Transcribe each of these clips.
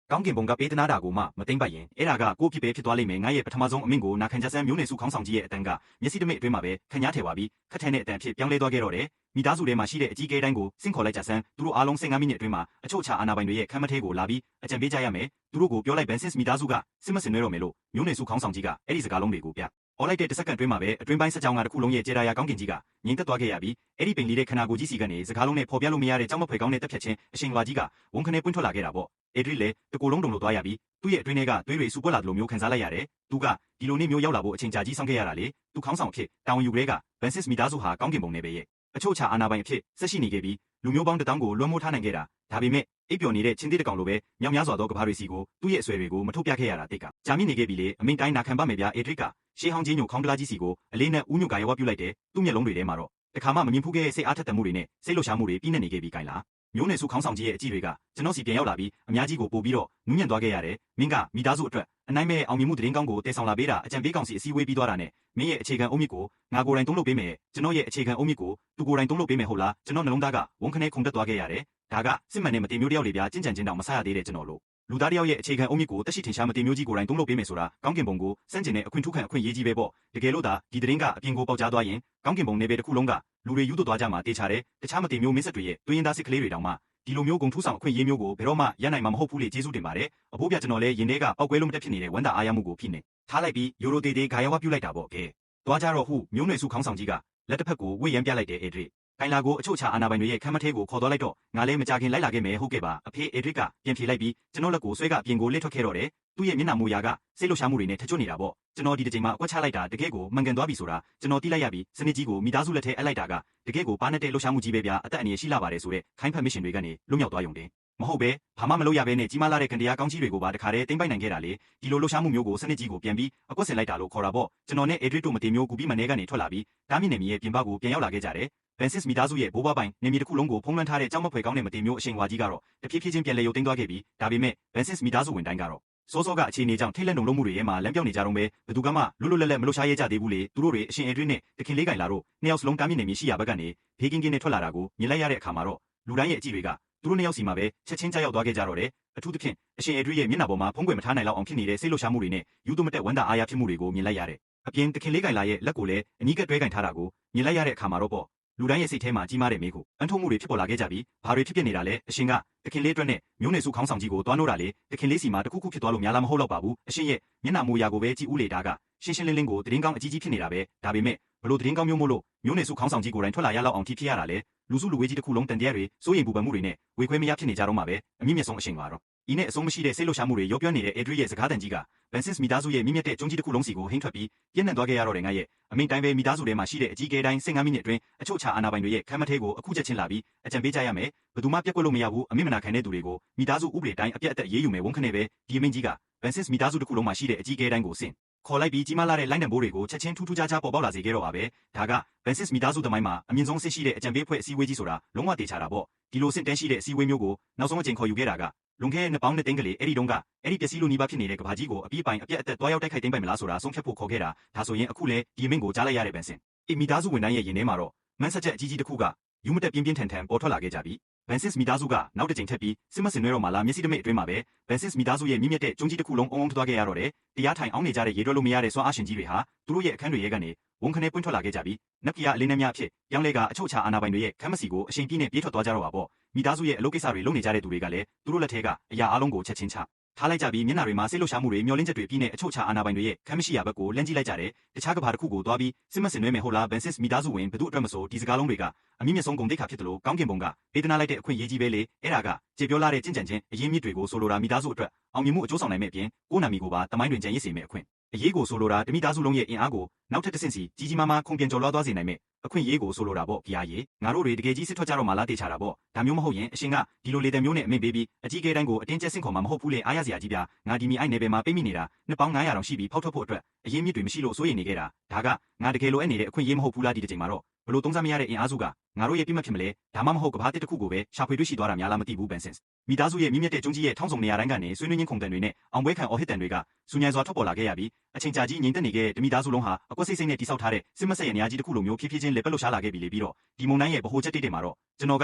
ကောင်းကင်ဘုံကပေးသနာတာကိုမှမသိမ့်ပတ်ရင်အဲ့ဒါကကိုဖြစ်ပဲဖြစ်သွားလိမ့်မယ်ငါရဲ့ပထမဆုံးအမိန့်ကိုနာခံကြဆန်းမျိုးနွယ်စုခေါင်းဆောင်ကြီးရဲ့အတန်းကမျက်စိတမိတ်အတွင်းမှာပဲခညားထဲပါပြီးခက်ထဲနဲ့အတန်ဖြစ်ပြောင်းလဲသွားခဲ့တော့တယ်မိသားစုထဲမှာရှိတဲ့အကြီးအကဲတိုင်းကိုစင့်ခေါ်လိုက်ကြဆန်းသူတို့အားလုံး15မိနစ်အတွင်းမှာအချို့ချအာဏာပိုင်တွေရဲ့ခမ်းမထဲကိုလာပြီးအကြံပေးကြရမယ်သူတို့ကိုပြောလိုက်ဘန်ဆစ်မိသားစုကစစ်မစင်နွဲတော့မယ်လို့မျိုးနွယ်စုခေါင်းဆောင်ကြီးကအဲ့ဒီစကားလုံးတွေကိုပြအော်လိုက်တဲ့တစ်စက္ကန့်အတွင်းမှာပဲအတွင်းပိုင်းဆက်ကြောင်းကတစ်ခုလုံးရဲ့ကျေတာယာကောင်းကင်ကြီးကငြိမ်သက်သွားခဲ့ရပြီးအဲ့ဒီပင်လေးတဲ့ခနာကိုကြီးစီကနေစကားလုံးနဲ့ပေါ်ပြလို့မရတဲ့ကြောက်မဖွယ်ကောင်းတဲ့တက်ဖြတ်ခြင်းအရှင်လွာကြီးကဝန်ခနဲ့ပွင့်ထွက်လာခဲ့တာပေါ့အေဒရီလည်းတကိုယ်လုံးတုံလို့သွားရပြီးသူ့ရဲ့အတွင်းထဲကသွေးတွေစူပွက်လာတယ်လို့မျိုးခံစားလိုက်ရတယ်သူကဒီလိုနေ့မျိုးရောက်လာဖို့အချိန်ကြာကြီးဆောင်ခဲ့ရတာလေသူခေါင်းဆောင်ဖြစ်တာဝန်ယူကလေးကဘန်ဆစ်မိသားစုဟာကောင်းကင်ဘုံနဲ့ပဲရဲ့အချို့ချအာဏာပိုင်အဖြစ်ဆက်ရှိနေခဲ့ပြီးလူမျိုးပေါင်း1000ကိုလွှမ်းမိုးထားနိုင်ခဲ့တာဒါပေမဲ့အိပ်ပျော်နေတဲ့ချင်းသေးတကောင်လိုပဲမြောင်များစွာသောကဘာတွေစီကိုသူ့ရဲ့အဆွဲတွေကိုမထုတ်ပြခဲ့ရတာတိတ်ကကြာမြင့်နေခဲ့ပြီလေအမိန်တိုင်းနာခံပါမယ်ဗျာအေဒရစ်ကရှေးဟောင်းချင်းညိုခေါင်းကလာကြီးစီကိုအလေးနဲ့ဥညွတ်ကာရွာပြုတ်လိုက်တယ်သူ့မျက်လုံးတွေထဲမှာတော့တခါမှမမြင်ဖူးခဲ့တဲ့စိတ်အားထက်သန်မှုတွေနဲ့စိတ်လှုပ်ရှားမှုတွေပြည့်နေခဲ့ပြီကြိုင်လားမျိုးနွယ်စုခေါင်းဆောင်ကြီးရဲ့အကြည့်တွေကကျွန်တော်စီပြန်ရောက်လာပြီးအများကြီးကိုပို့ပြီးတော့နူးညံ့သွားခဲ့ရတယ်မင်းကမိသားစုအတွက်အနိုင်မဲ့အောင်မြင်မှုတရင်ကောင်းကိုတည်ဆောင်လာပေးတာအကြံပေးကောင်စီအစည်းအဝေးပြီးသွားတာနဲ့မင်းရဲ့အခြေခံအုံးမြစ်ကိုငါကိုယ်တိုင်သုံးလုပ်ပေးမယ်ကျွန်တော်ရဲ့အခြေခံအုံးမြစ်ကိုသူကိုယ်တိုင်သုံးလုပ်ပေးမယ်ဟုတ်လားကျွန်တော်နှလုံးသားကဝန်ခနဲ့ခုန်တက်သွားခဲ့ရတယ်ဒါကစစ်မှန်တဲ့မတင်မျိုးတယောက်လေဗျာကျင့်ကြံခြင်းတောင်မဆရသေးတဲ့ကျွန်တော်လို့လူသားတယောက်ရဲ့အခြေခံအုံးမြစ်ကိုတက်ရှိထင်ရှားမတင်မျိုးကြီးကိုယ်တိုင်သုံးလုပ်ပေးမယ်ဆိုတာကောင်းကင်ဘုံကိုစန့်ကျင်တဲ့အခွင့်ထူးခံအခွင့်ရေးကြီးပဲပေါ့တကယ်လို့သာဒီတရင်ကအပြင်ကိုပေါက်ကြားသွားရင်ကောင်းကင်ဘုံနယ်ပယ်တစ်ခုလုံးကလူတွေယူသွတ်သွားကြမှာတေချာတယ်တခြားမတင်မျိုးမင်းဆက်တွေရဲ့တွင်းသားစစ်ကလေးတွေတောင်မှဒီလိုမျိုးဂုံထူးဆောင်အခွင့်အရေးမျိုးကိုဘယ်တော့မှရနိုင်မှာမဟုတ်ဘူးလေကျေးဇူးတင်ပါတယ်အဖိုးပြကျွန်တော်လည်းရင်ထဲကပောက်ကွဲလို့မတက်ဖြစ်နေတဲ့ဝမ်းသာအားရမှုကိုဖိနေထားလိုက်ပြီးယူရိုတေတေဂါယဝပြုတ်လိုက်တာပေါ့ကဲသွားကြတော့ဟုမျိုးနွယ်စုခေါင်းဆောင်ကြီးကလက်တစ်ဖက်ကိုဝှေ့ရမ်းပြလိုက်တဲ့အေဒရစ်ကိုင်လာကိုအချို့ချအာဏာပိုင်တွေရဲ့ခမ်းမထဲကိုခေါ်သွားလိုက်တော့ငါလည်းမကြခင်လိုက်လာခဲ့မယ်ဟုတ်ကဲ့ပါအဖေအေဒရစ်ကပြင်ဖြေလိုက်ပြီးကျွန်တော်လက်ကိုဆွဲကအပြင်ကိုလှည့်ထွက်ခဲ့တော့တယ်သူ့ရဲ့မျက်နှာမူရာကစိတ်လှုပ်ရှားမှုတွေနဲ့ထချွတ်နေတာပေါ့ကျွန်တော်ဒီတစ်ချိန်မှာအကွက်ချလိုက်တာတကယ်ကိုမှန်ကန်သွားပြီဆိုတာကျွန်တော်သိလိုက်ရပြီစနစ်ကြီးကိုမိသားစုလက်ထဲအပ်လိုက်တာကတကယ်ကိုပါနဲ့တဲ့လှုပ်ရှားမှုကြီးပဲဗျာအသက်အန္တရာယ်ရှိလာပါတယ်ဆိုတဲ့ခိုင်းဖက်မစ်ရှင်တွေကနေလွတ်မြောက်သွားယုံတယ်မဟုတ်ပဲဘာမှမလုပ်ရဘဲနဲ့ကြီးမားလာတဲ့ကန်တရားကောင်းကြီးတွေကိုပါတခါတည်းသိမ့်ပိုက်နိုင်ခဲ့တာလေဒီလိုလှုပ်ရှားမှုမျိုးကိုစနစ်ကြီးကိုပြန်ပြီးအကွက်ဆင်လိုက်တာလို့ခေါ်တာပေါ့ကျွန်တော်နဲ့အေဒရစ်တို့မတင်မျိုးကူပြီးမနေကနေထွက်လာပြီးတားမြင့်နေမီရဲ့ပြင်ပကိုပြန်ရောက်လာခဲ့ကြတယ်ဘန်ဆစ်မိသားစုရဲ့ဘိုးဘွားပိုင်နေမီတစ်ခုလုံးကိုဖုံးလွှမ်းထားတဲ့ကြောက်မဖွယ်ကောင်းတဲ့မတင်မျိုးအရှင်ဝါကြီးကတော့တဖြည်းဖြည်းချင်းပြန်လည်ရုပ်သိမ်းသွားခဲ့ပြီးဒါပေမဲ့ဘန်ဆစ်မိသားစုဝင်တိုင်းကတော့စောစောကအခြေအနေကြောင့်ထိတ်လန့်နှုတ်လုံးမှုတွေထဲမှာလမ်းပြောင်းနေကြတော့ပဲဘသူကမှလွတ်လွတ်လပ်လပ်မလှုပ်ရှားရဲကြသေးဘူးလေသူတို့တွေအရှင်အေဒရစ်နဲ့တခင်လေးကင်လာတော့နှစ်ယောက်စလုံးတားမြင့်နေမီရှိရဘက်ကနေဘေးကင်းကင်းနဲ့ထွက်လာတာကိုမြင်လိုက်ရတဲ့အခါမှာတော့လူတိုင်းရဲ့အကြည့်တွေကသူတို့နှစ်ယောက်စီမှာပဲချက်ချင်းကြောက်ရောက်သွားခဲ့ကြတော့တယ်အထူးသဖြင့်အရှင်အေဒရစ်ရဲ့မျက်နှာပေါ်မှာဖုံးကွယ်မထားနိုင်လောက်အောင်ဖြစ်နေတဲ့စိတ်လှုပ်ရှားမှုတွေနဲ့ယူသွမတက်ဝမ်းသာအားရဖြစ်မှုတွေကိုမြင်လိုက်ရတဲ့အပြင်တခင်လေးကင်လာရဲ့လက်ကိုလည်းအနီးကပ်တွဲကင်ထားတာကိုမြင်လိုက်ရတဲ့အခါမှာတော့ပေါ့လူတိုင်းရဲ့စိတ်ထဲမှာကြီးမားတဲ့မေးခွန်းအန်ထုံမှုတွေဖြစ်ပေါ်လာခဲ့ကြပြီးဘာတွေဖြစ်ဖြစ်နေတာလဲအရှင်ကတခင်လေးအတွက်နဲ့မျိုးနွယ်စုခေါင်းဆောင်ကြီးကိုတွားနိုးတာလေတခင်လေးစီမှာတခုခုဖြစ်သွားလို့များလားမဟုတ်တော့ပါဘူးအရှင်ရဲ့မျက်နှာမူရာကိုပဲကြည့်ဦးလေတာကရှင်းရှင်းလင်းလင်းကိုတရင်ကောင်းအကြီးကြီးဖြစ်နေတာပဲဒါပေမဲ့ဘလို့တရင်ကောင်းမျိုးမို့လို့မျိုးနွယ်စုခေါင်းဆောင်ကြီးကိုယ်တိုင်ထွက်လာရလောက်အောင်ထိဖြစ်ရတာလေလူစုလူဝေးကြီးတစ်ခုလုံးတန်တရားတွေစိုးရိမ်ပူပန်မှုတွေနဲ့ဝေခွဲမရဖြစ်နေကြတော့မှာပဲအမြင့်မြတ်ဆုံးအရှင်ကတော့ဤနဲ့အဆုံးမရှိတဲ့စိတ်လှုပ်ရှားမှုတွေရောပြောနေတဲ့အေဒရစ်ရဲ့စကားတန်ကြီးကဘန်ဆစ်မိသားစုရဲ့မြင့်မြတ်တဲ့ကျုံးကြီးတစ်ခုလုံးစီကိုဟိမ့်ထွက်ပြီးပြည့်နှံသွားခဲ့ရတော့တယ်ငါရဲ့အမိန်တိုင်းပဲမိသားစုထဲမှာရှိတဲ့အကြီးအကဲတိုင်း15မိနစ်အတွင်းအချို့ချအာဏာပိုင်တွေရဲ့ခမ်းမထဲကိုအခုချက်ချင်းလာပြီးအကြံပေးကြရမယ်ဘယ်သူမှပြက်ကွက်လို့မရဘူးအမိမနာခံတဲ့သူတွေကိုမိသားစုဥပဒေတိုင်းအပြတ်အသက်ရေးယူမယ်ဝန်ခနဲ့ပဲဒီအမိန်ကြီးကဘန်ဆစ်မိသားစုတစ်ခုလုံးမှာရှိတဲ့အကြီးအကဲတိုင်းကိုဆင့်ခေါ်လိုက်ပြီးကြီးမားလာတဲ့လိုင်းတံပိုးတွေကိုချက်ချင်းထူးထူးခြားခြားပေါ်ပေါက်လာစေခဲ့တော့ပါပဲဒါကဘန်ဆစ်မိသားစုသမိုင်းမှာအမြင့်ဆုံးဆင့်ရှိတဲ့အကြံပေးအဖွဲ့အစည်းအဝေးကြီးဆိုတာလုံးဝတေချာတာပေါ့ဒီလိုဆင့်တန်းရှိတဲ့အစည်းအဝေးမျိုးကိုနောက်ဆုံးအချိန်ခေါ်ယူခဲ့တာကလွန်ခဲ့တဲ့နှစ်ပေါင်းနှစ်သိန်းကလေးအဲ့ဒီတုန်းကအဲ့ဒီပျက်စီးလို့နီးပါးဖြစ်နေတဲ့ကဘာကြီးကိုအပြည့်ပိုင်အပြတ်အသက်တွားရောက်တိုက်ခိုက်သိမ်းပိုင်မလားဆိုတာဆုံးဖြတ်ဖို့ခေါ်ခဲ့တာဒါဆိုရင်အခုလဲဒီအမိန့်ကိုကြားလိုက်ရတဲ့ဘန်ဆင်မိသားစုဝင်တိုင်းရဲ့ရင်ထဲမှာတော့မန်းဆက်ချက်အကြီးကြီးတစ်ခုကယူမတက်ပြင်းပြင်းထန်ထန်ပေါ်ထွက်လာခဲ့ကြပြီဘန်ဆစ်မိသားစုကနောက်တစ်ကြိမ်ထပ်ပြီးစစ်မစင်နွဲတော့မှလာမျက်စိတမိတ်အတွင်းမှာပဲဘန်ဆစ်မိသားစုရဲ့မြင့်မြတ်တဲ့ကျုံးကြီးတစ်ခုလုံးအုံထွက်သွားခဲ့ရတော့တယ်တရားထိုင်အောင်နေကြတဲ့ရေတွက်လို့မရတဲ့စွမ်းအားရှင်ကြီးတွေဟာသူတို့ရဲ့အခန်းတွေရဲ့ကနေဝန်ခနဲ့ပွင့်ထွက်လာခဲ့ကြပြီးနက်ပြအလင်းနဲ့များအဖြစ်ပြောင်းလဲကအချို့ချအာဏာပိုင်တွေရဲ့ခမ်းမစီကိုအချိန်ပြည့်နဲ့ပြေးထွက်သွားကြတော့ပါပေါ့မိသားစုရဲ့အလုပ်ကိစ္စတွေလုပ်နေကြတဲ့သူတွေကလည်းသူတို့လက်ထဲကအရာအလုံးကိုချက်ချင်းချထားလိုက်ကြပြီးမျက်နှာတွေမှာစိတ်လှုပ်ရှားမှုတွေမျောလင်းချက်တွေပြီးနဲ့အချို့ချအာဏာပိုင်တွေရဲ့ခမ်းမရှိရဘက်ကိုလမ်းကြည့်လိုက်ကြတယ်တခြားကဘာတစ်ခုကိုသွားပြီးစစ်မစင်နွဲမယ်ဟုတ်လားဘန်ဆစ်မိသားစုဝင်ဘသူအတွက်မဆိုဒီစကားလုံးတွေကအမြင့်မြတ်ဆုံးဂုဏ်သိက္ခာဖြစ်တယ်လို့ကောင်းကင်ဘုံကပေးသနာလိုက်တဲ့အခွင့်အရေးကြီးပဲလေအဲ့ဒါကကြေပြောလာတဲ့ကြင်ကြံခြင်းအရေးမြစ်တွေကိုဆိုလိုတာမိသားစုအတွက်အောင်မြင်မှုအကျိုးဆောင်နိုင်မဲ့အပြင်ကိုယ်နာမီကိုပါတမိုင်းတွင်ကြံရစ်စေမဲ့အခွင့်အရေးကိုဆိုလိုတာတမိသားစုလုံးရဲ့အင်အားကိုနောက်ထပ်တစ်ဆင့်စီကြီးကြီးမားမားခုန်ပြန်ကျော်လွှားသွားစေနိုင်မဲ့အခွင့်အရေးကိုဆိုလိုတာပေါ့ကြားရေငါတို့တွေတကယ်ကြီးစစ်ထွက်ကြတော့မှလားတေချာတာပေါ့ဒါမျိုးမဟုတ်ရင်အရှင်ကဒီလိုလေတံမျိုးနဲ့အမိန့်ပေးပြီးအကြီးအကဲတိုင်းကိုအတင်းကျပ်ဆင့်ခေါ်မှာမဟုတ်ဘူးလေအားရစရာကြီးဗျာငါဒီမီအိုက်နယ်ပယ်မှာပိတ်မိနေတာနှစ်ပေါင်း900တောင်ရှိပြီးဖောက်ထွက်ဖို့အတွက်အရေးမြစ်တွေမရှိလို့စိုးရိမ်နေခဲ့တာဒါကငါတကယ်လိုအပ်နေတဲ့အခွင့်အရေးမဟုတ်ဘူးလားဒီတစ်ချိန်မှာတော့ဘလို့သုံးစားမရတဲ့အင်အားစုကငါတို့ရဲ့ပြစ်မှတ်ဖြစ်မလဲဒါမှမဟုတ်ကဘာတစ်တစ်ခုကိုပဲရှာဖွေတွေ့ရှိသွားတာများလားမသိဘူးဘန်ဆစ်မိသားစုရဲ့မြင့်မြတ်တဲ့ကျုံးကြီးရဲ့ထောင်းဆောင်နေရာတိုင်းကနေဆွေးနွေးရင်းခုန်တန်တွေနဲ့အောင်ပွဲခံအော်ဟစ်တန်တွေကစူညံစွာထွက်ပေါ်လာခဲ့ရပြီး အချိန်ကြာကြီးငြိမ်သက်နေခဲ့တဲ့မိသားစုလုံးဟာအကွက်စိတ်စိတ်နဲ့တိဆောက်ထားတဲ့စစ်မဆက်ရဲ့နေရာကြီးတစ်ခုလိုမျိုးဖြည်းဖြည်းချင်းလက်ပတ်လှရှားလာခဲ့ပြီလေပြီးတော့ဒီမုန်တိုင်းရဲ့ဗဟိုချက်တိတ်မှာတော့ကျွန်တော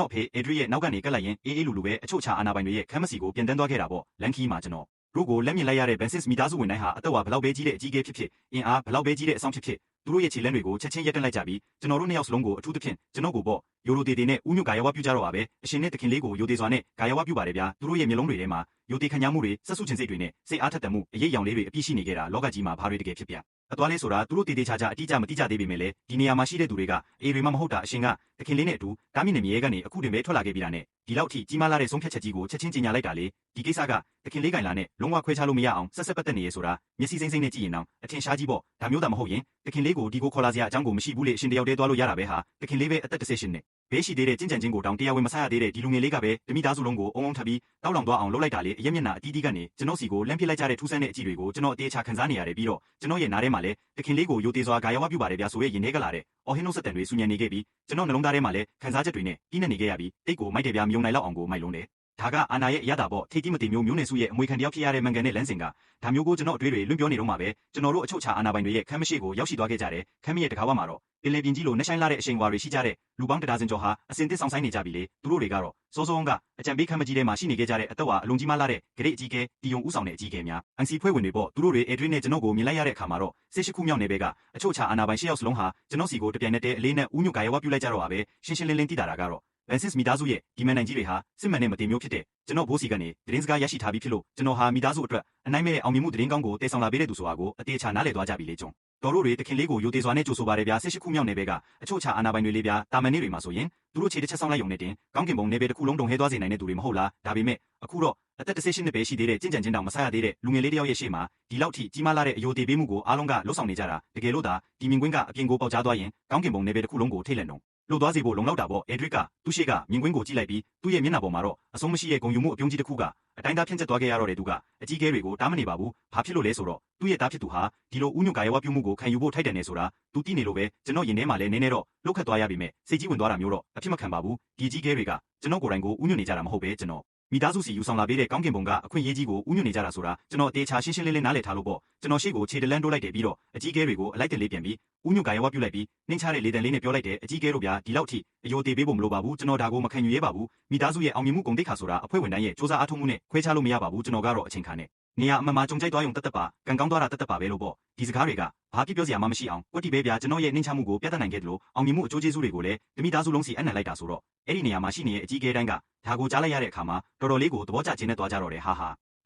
်အဖေအေဒရီရဲ့နောက်ကနေကပ်လိုက်ရင်အေးလူပဲအချို့ချာအာနာပိုင်တွေရဲ့ခမ်းမစီကိုပြန်တန်းသွားခဲ့တာပေါ့လန်ခီမှာကျွန်တော်တို့ကိုလက်မြင်လိုက်ရတဲ့ဘန်စစ်မိသားစုဝင်တိုင်းဟာအသက်ဝါဘလောက်ပဲကြီးတဲ့အကြီးအကဲဖြစ်အင်အားဘလောက်ပဲကြီးတဲ့အဆောင်ဖြစ်သူတို့ရဲ့ခြေလမ်းတွေကိုချက်ချင်းရက်တက်လိုက်ကြပြီးကျွန်တော်တို့နှစ်ယောက်စလုံးကိုအထူးသဖြင့်ကျွန်တော်ကိုပေါ့ယိုလိုတေနဲ့ဦးညွတ်ကာယဝပြုကြတော့ပါပဲအရှင်နဲ့တခင်လေးကိုယိုတေစွာနဲ့ကာယဝပြုပါတယ်ဗျာသူတို့ရဲ့မျက်လုံးတွေထဲမှာယိုတေခံရမှုတွေဆက်စုချင်းစိတ်တွေနဲ့စိတ်အားထက်သန်မှုအရေးအယောင်လေးတွေအပြည့်ရှိနေကြတာလောကကြီးမှာဘာတွေတကယ်ဖြစ်ပြအသွားလေးဆိုတာသူတို့တေချာအတိအကျမတိကျသေးပေမဲ့လည်းဒီနေရာမှာရှိတဲ့သူတွေကအေးတွေမှမဟုတ်တာအရှင်ကတခင်လေးနဲ့အတူတားမြင့်နေမြေကနေအခုတင်ပဲထွက်လာခဲ့ပြီးတာနဲ့ဒီလောက်ထိကြီးမားလာတဲ့ဆုံးဖြတ်ချက်ကြီးကိုချက်ချင်းကြီးညာလိုက်တာလေဒီကိစ္စကတခင်လေးကင်လာနဲ့လုံးဝခွဲခြားလို့မရအောင်ဆက်ပတ်သက်နေရဆိုတာမျက်စိစိမ့်စိမ့်နဲ့ကြည့်ရင်တော့အထင်ရှားကြီးပေါ့ဒါမျိုးသာမဟုတ်ရင်တခင်လေးကိုဒီကိုခေါ်လာစရာအကြောင်းကိုမရှိဘူးလေအရှင်တယောက်တည်းသွားလို့ရတာပဲဟာတခင်လေးပဲအသက်တစ်ဆက်ရှင်နဲ့ဘေးရှိသေးတဲ့ကျင့်ကြံခြင်းကိုတောင်တရားဝင်မဆရသေးတဲ့ဒီလူငယ်လေးကပဲတမိသားစုလုံးကိုအုံထပ်ပြီးတောက်လောင်သွားအောင်လုပ်လိုက်တာလေအရက်မျက်နှာအတီးတီးကနေကျွန်တော်စီကိုလမ်းပြလိုက်ကြတဲ့ထူးဆန်းတဲ့အကြည့်တွေကိုကျွန်တော်အသေးချာခံစားနေရတယ်ပြီးတော့ကျွန်တော်ရဲ့နားထဲမှာလည်းတခင်လေးကိုယိုသေးစွာဂါယဝပြုပါတယ်ဗျာဆိုရဲ့ရင်ထဲကလာတဲ့အော်ဟင်းနို့စက်တန်တွေဆူညံနေခဲ့ပြီးကျွန်တော်နှလုံးသားထဲမှာလည်းခံစားချက်တွေနဲ့တီးနေခဲ့ရပြီးတိတ်ကိုမိုက်တယ်ဗျာမယုံနိုင်လောက်အောင်ကိုမိုက်လုံးတယ်ဒါကအာနာရဲ့အရသာပေါ့ထိတ်ကြီးမတိမျိုးမျိုးနဲ့စုရဲ့အမွေခံတယောက်ဖြစ်ရတဲ့မန်ကန်နဲ့လမ်းစဉ်ကဒါမျိုးကိုကျွန်တော်အတွေ့တွေလွန့်ပြောနေတော့မှာပဲကျွန်တော်တို့အချုပ်ချာအာနာပိုင်တွေရဲ့ခမ်းမရှိကိုရောက်ရှိသွားခဲ့ကြတယ်ခမ်းမရဲ့တကားဝမှာတော့ပင်လယ်ပြင်ကြီးလိုနှဆိုင်လာတဲ့အရှိန်ဝါတွေရှိကြတဲ့လူပေါင်း100ကျော်ဟာအစင်တစ်ဆောင်ဆိုင်နေကြပြီလေသူတို့တွေကတော့စိုးစိုးကအကြံပေးခမ်းမကြီးထဲမှာရှိနေခဲ့ကြတဲ့အသက်ဝါအလုံးကြီးမားလာတဲ့ဂရိတ်အကြီးကဲတီယုံဥဆောင်တဲ့အကြီးကဲများအန်စီဖွဲ့ဝင်တွေပေါ့သူတို့တွေအေဒရီနဲ့ကျွန်တော်ကိုမြင်လိုက်ရတဲ့အခါမှာတော့စစ်ရှိခုမြောက်နေပဲကအချုပ်ချာအာနာပိုင်ရှစ်ယောက်စလုံးဟာကျွန်တော်စီကိုတပြိုင်နက်တည်းအလေးနဲ့ဥညွတ်ကာယဝပြုလိုက်ကြတော့ပါပဲရှင်းရှင်းလင်းလင်းသိတာကတော့ဘန်စစ်မိသားစုရဲ့ဒီမန်နိုင်ကြီးတွေဟာစစ်မှန်တဲ့မတင်မျိုးဖြစ်တဲ့ကျွန်တော်ဘိုးစီကနေသတင်းစကားရရှိထားပြီးဖြစ်လို့ကျွန်တော်ဟာမိသားစုအတွက်အနိုင်မဲ့အောင်မြင်မှုသတင်းကောင်းကိုတည်ဆောင်လာပေးတဲ့သူဆိုတာကိုအသေးချာနားလည်သွားကြပြီလေကျွန်တော်တို့တွေတခင်လေးကိုယိုသေးစွာနဲ့ကြိုဆိုပါတယ်ဗျာစစ်ရှိခုမြောက်နေပဲကအချို့ချာအာနာပိုင်တွေလေးဗျာတာမန်နေတွေမှာဆိုရင်သူတို့ခြေတစ်ချက်ဆောင်လိုက်ရုံနဲ့တင်ကောင်းကင်ဘုံနေပဲတစ်ခုလုံးတုံဟဲသွားစေနိုင်တဲ့သူတွေမဟုတ်လားဒါပေမဲ့အခုတော့အသက်18နှစ်ပဲရှိသေးတဲ့ကျင့်ကြံခြင်းတောင်မဆရသေးတဲ့လူငယ်လေးတယောက်ရဲ့ရှေ့မှာဒီလောက်ထိကြီးမားလာတဲ့အယိုသေးပေးမှုကိုအားလုံးကလှုပ်ဆောင်နေကြတာတကယ်လို့သာဒီမြင်ကွင်းကအပြင်ကိုပေါက်ကြားသွားရင်ကောင်းကင်ဘုံနေပဲတစ်ခုလုံးကိုထိတ်လန့်တော့လို့သွားစီဖို့လုံလောက်တာပေါ့အေဒရစ်ကသူ့ရှေ့ကမြင်ကွင်းကိုကြည့်လိုက်ပြီးသူ့ရဲ့မျက်နှာပေါ်မှာတော့အဆုံးမရှိတဲ့ဂုံယူမှုအပြုံးကြီးတစ်ခုကအတိုင်းသားဖြန့်ကျက်သွားခဲ့ရတော့တဲ့သူကအကြီးကဲတွေကိုတားမနေပါဘူးဘာဖြစ်လို့လဲဆိုတော့သူ့ရဲ့တားဖြစ်သူဟာဒီလိုဥညွတ်ကာယဝပြုမှုကိုခံယူဖို့ထိုက်တယ်နေဆိုတာသူသိနေလို့ပဲကျွန်တော်ရင်ထဲမှာလည်းနည်းနည်းတော့လှုပ်ခတ်သွားရပြီမဲ့စိတ်ကြီးဝင်သွားတာမျိုးတော့အဖြစ်မခံပါဘူးဒီအကြီးကဲတွေကကျွန်တော်ကိုယ်တိုင်ကိုဥညွတ်နေကြတာမဟုတ်ပဲကျွန်တော်မိသားစုစီယူဆောင်လာပေးတဲ့ကောင်းကင်ဘုံကအခွင့်အရေးကြီးကိုဥညွတ်နေကြတာဆိုတာကျွန်တော်အသေးချာရှင်းရှင်းလင်းလင်းနားလည်ထားလို့ပေါ့ကျွန်တော်ရှေ့ကိုခြေတလန်းတိုးလိုက်တယ်ပြီးတော့အကြီးကဲတွေကိုအလိုက်တလေးပြန်ပြီးဥညွတ်ကာယဝပြုလိုက်ပြီးနှင်းချတဲ့လေတံလေးနဲ့ပြောလိုက်တယ်အကြီးကဲတို့ဗျာဒီလောက်ထိအယိုသေးပေးဖို့မလိုပါဘူးကျွန်တော်ဒါကိုမခံယူရဲပါဘူးမိသားစုရဲ့အောင်မြင်မှုဂုဏ်သိက္ခာဆိုတာအဖွဲ့ဝင်တိုင်းရဲ့စူးစမ်းအားထုတ်မှုနဲ့ခွဲခြားလို့မရပါဘူးကျွန်တော်ကတော့အချိန်ခါနဲ့နေရာအမှန်မှာကြုံကြိုက်သွားရုံတက်ပါကံကောင်းသွားတာတက်ပါပဲလို့ပေါ့ဒီစကားတွေကဘာဖြစ်ပြောစရာမှမရှိအောင်ကွက်တီပဲဗျာကျွန်တော်ရဲ့နှင်းချမှုကိုပြသနိုင်ခဲ့တယ်လို့အောင်မြင်မှုအကျိုးကျေးဇူးတွေကိုလည်းတမိသားစုလုံးစီအနံ့လိုက်တာဆိုတော့အဲ့ဒီနေရာမှာရှိနေတဲ့အကြီးကဲတိုင်းကဒါကိုကြားလိုက်ရတဲ့အခါမှာတော်တော်လေးကိုသဘောကျခြင်းနဲ့သွားကြတော့တယ်ဟာ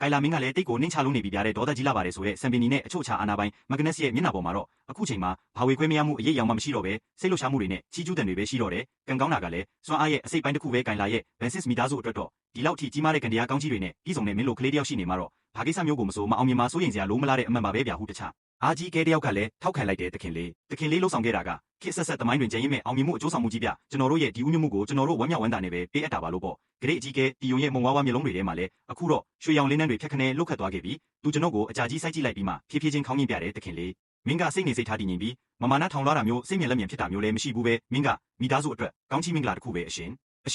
ကိုင်လာမင်းကလည်းတိတ်ကိုနှင်းချလုံးနေပြီဗျာတဲ့ဒေါသကြီးလာပါတယ်ဆိုတဲ့စံပင်နီနဲ့အချို့ချာအာနာပိုင်မဂနက်စ်ရဲ့မျက်နှာပေါ်မှာတော့အခုချိန်မှာဘာဝေခွဲမရမှုအရေးအယောင်မှမရှိတော့ပဲစိတ်လှုပ်ရှားမှုတွေနဲ့ချီးကျူးတန်တွေပဲရှိတော့တယ်ကံကောင်းတာကလည်းစွမ်းအားရဲ့အစိတ်ပိုင်းတစ်ခုပဲကိုင်လာရဲ့ဘန်စစ်မိသားစုအတွက်တော့ဒီလောက်ထိကြီးမားတဲ့ကံတရားကောင်းကြီးတွေနဲ့ပြည်စုံတဲ့မင်းလိုကလေးတယောက်ရှိနေမှာတော့ဘာကိစ္စမျိုးကိုမစိုးမအောင်မြင်မှာစိုးရင်စရာလိုမလားတဲ့အမှန်ပါပဲဗျာဟုတခြားအာကြီးကဲတယောက်ကလည်းထောက်ခံလိုက်တဲ့တခင်လေးလှုပ်ဆောင်ခဲ့တာကခေတ်ဆက်သမိုင်းတွင်ကျန်ရစ်မဲ့အောင်မြင်မှုအကျိုးဆောင်မှုကြီးပြကျွန်တော်တို့ရဲ့ဒီဥညွတ်မှုကိုကျွန်တော်တို့ဝမ်းမြောက်ဝမ်းသာနဲ့ပဲပေးအပ်တာပါလို့ပေါ့ဂရိတ်အကြီးကဲတီယုံရဲ့မုံဝါးဝါမျက်လုံးတွေထဲမှာလည်းအခုတော့ရွှေရောင်လင်းနှန်းတွေဖြတ်ခနဲလှုပ်ခတ်သွားခဲ့ပြီးသူကျွန်တော်ကိုအကြာကြီးစိုက်ကြည့်လိုက်ပြီးမှဖြည်းဖြည်းချင်းခေါင်းညှိပြတဲ့တခင်လေးမင်းကစိတ်နေစိတ်ထားတည်ငြိမ်ပြီးမမာနထောင်လွှားတာမျိုးစိတ်မြင်လက်မြင်ဖြစ်တာမျိုးလည်းမရှိဘူးပဲမင်းကမိသားစုအတွက်ကောင်းချီးမင်္ဂလာတစ်ခုပဲအရှင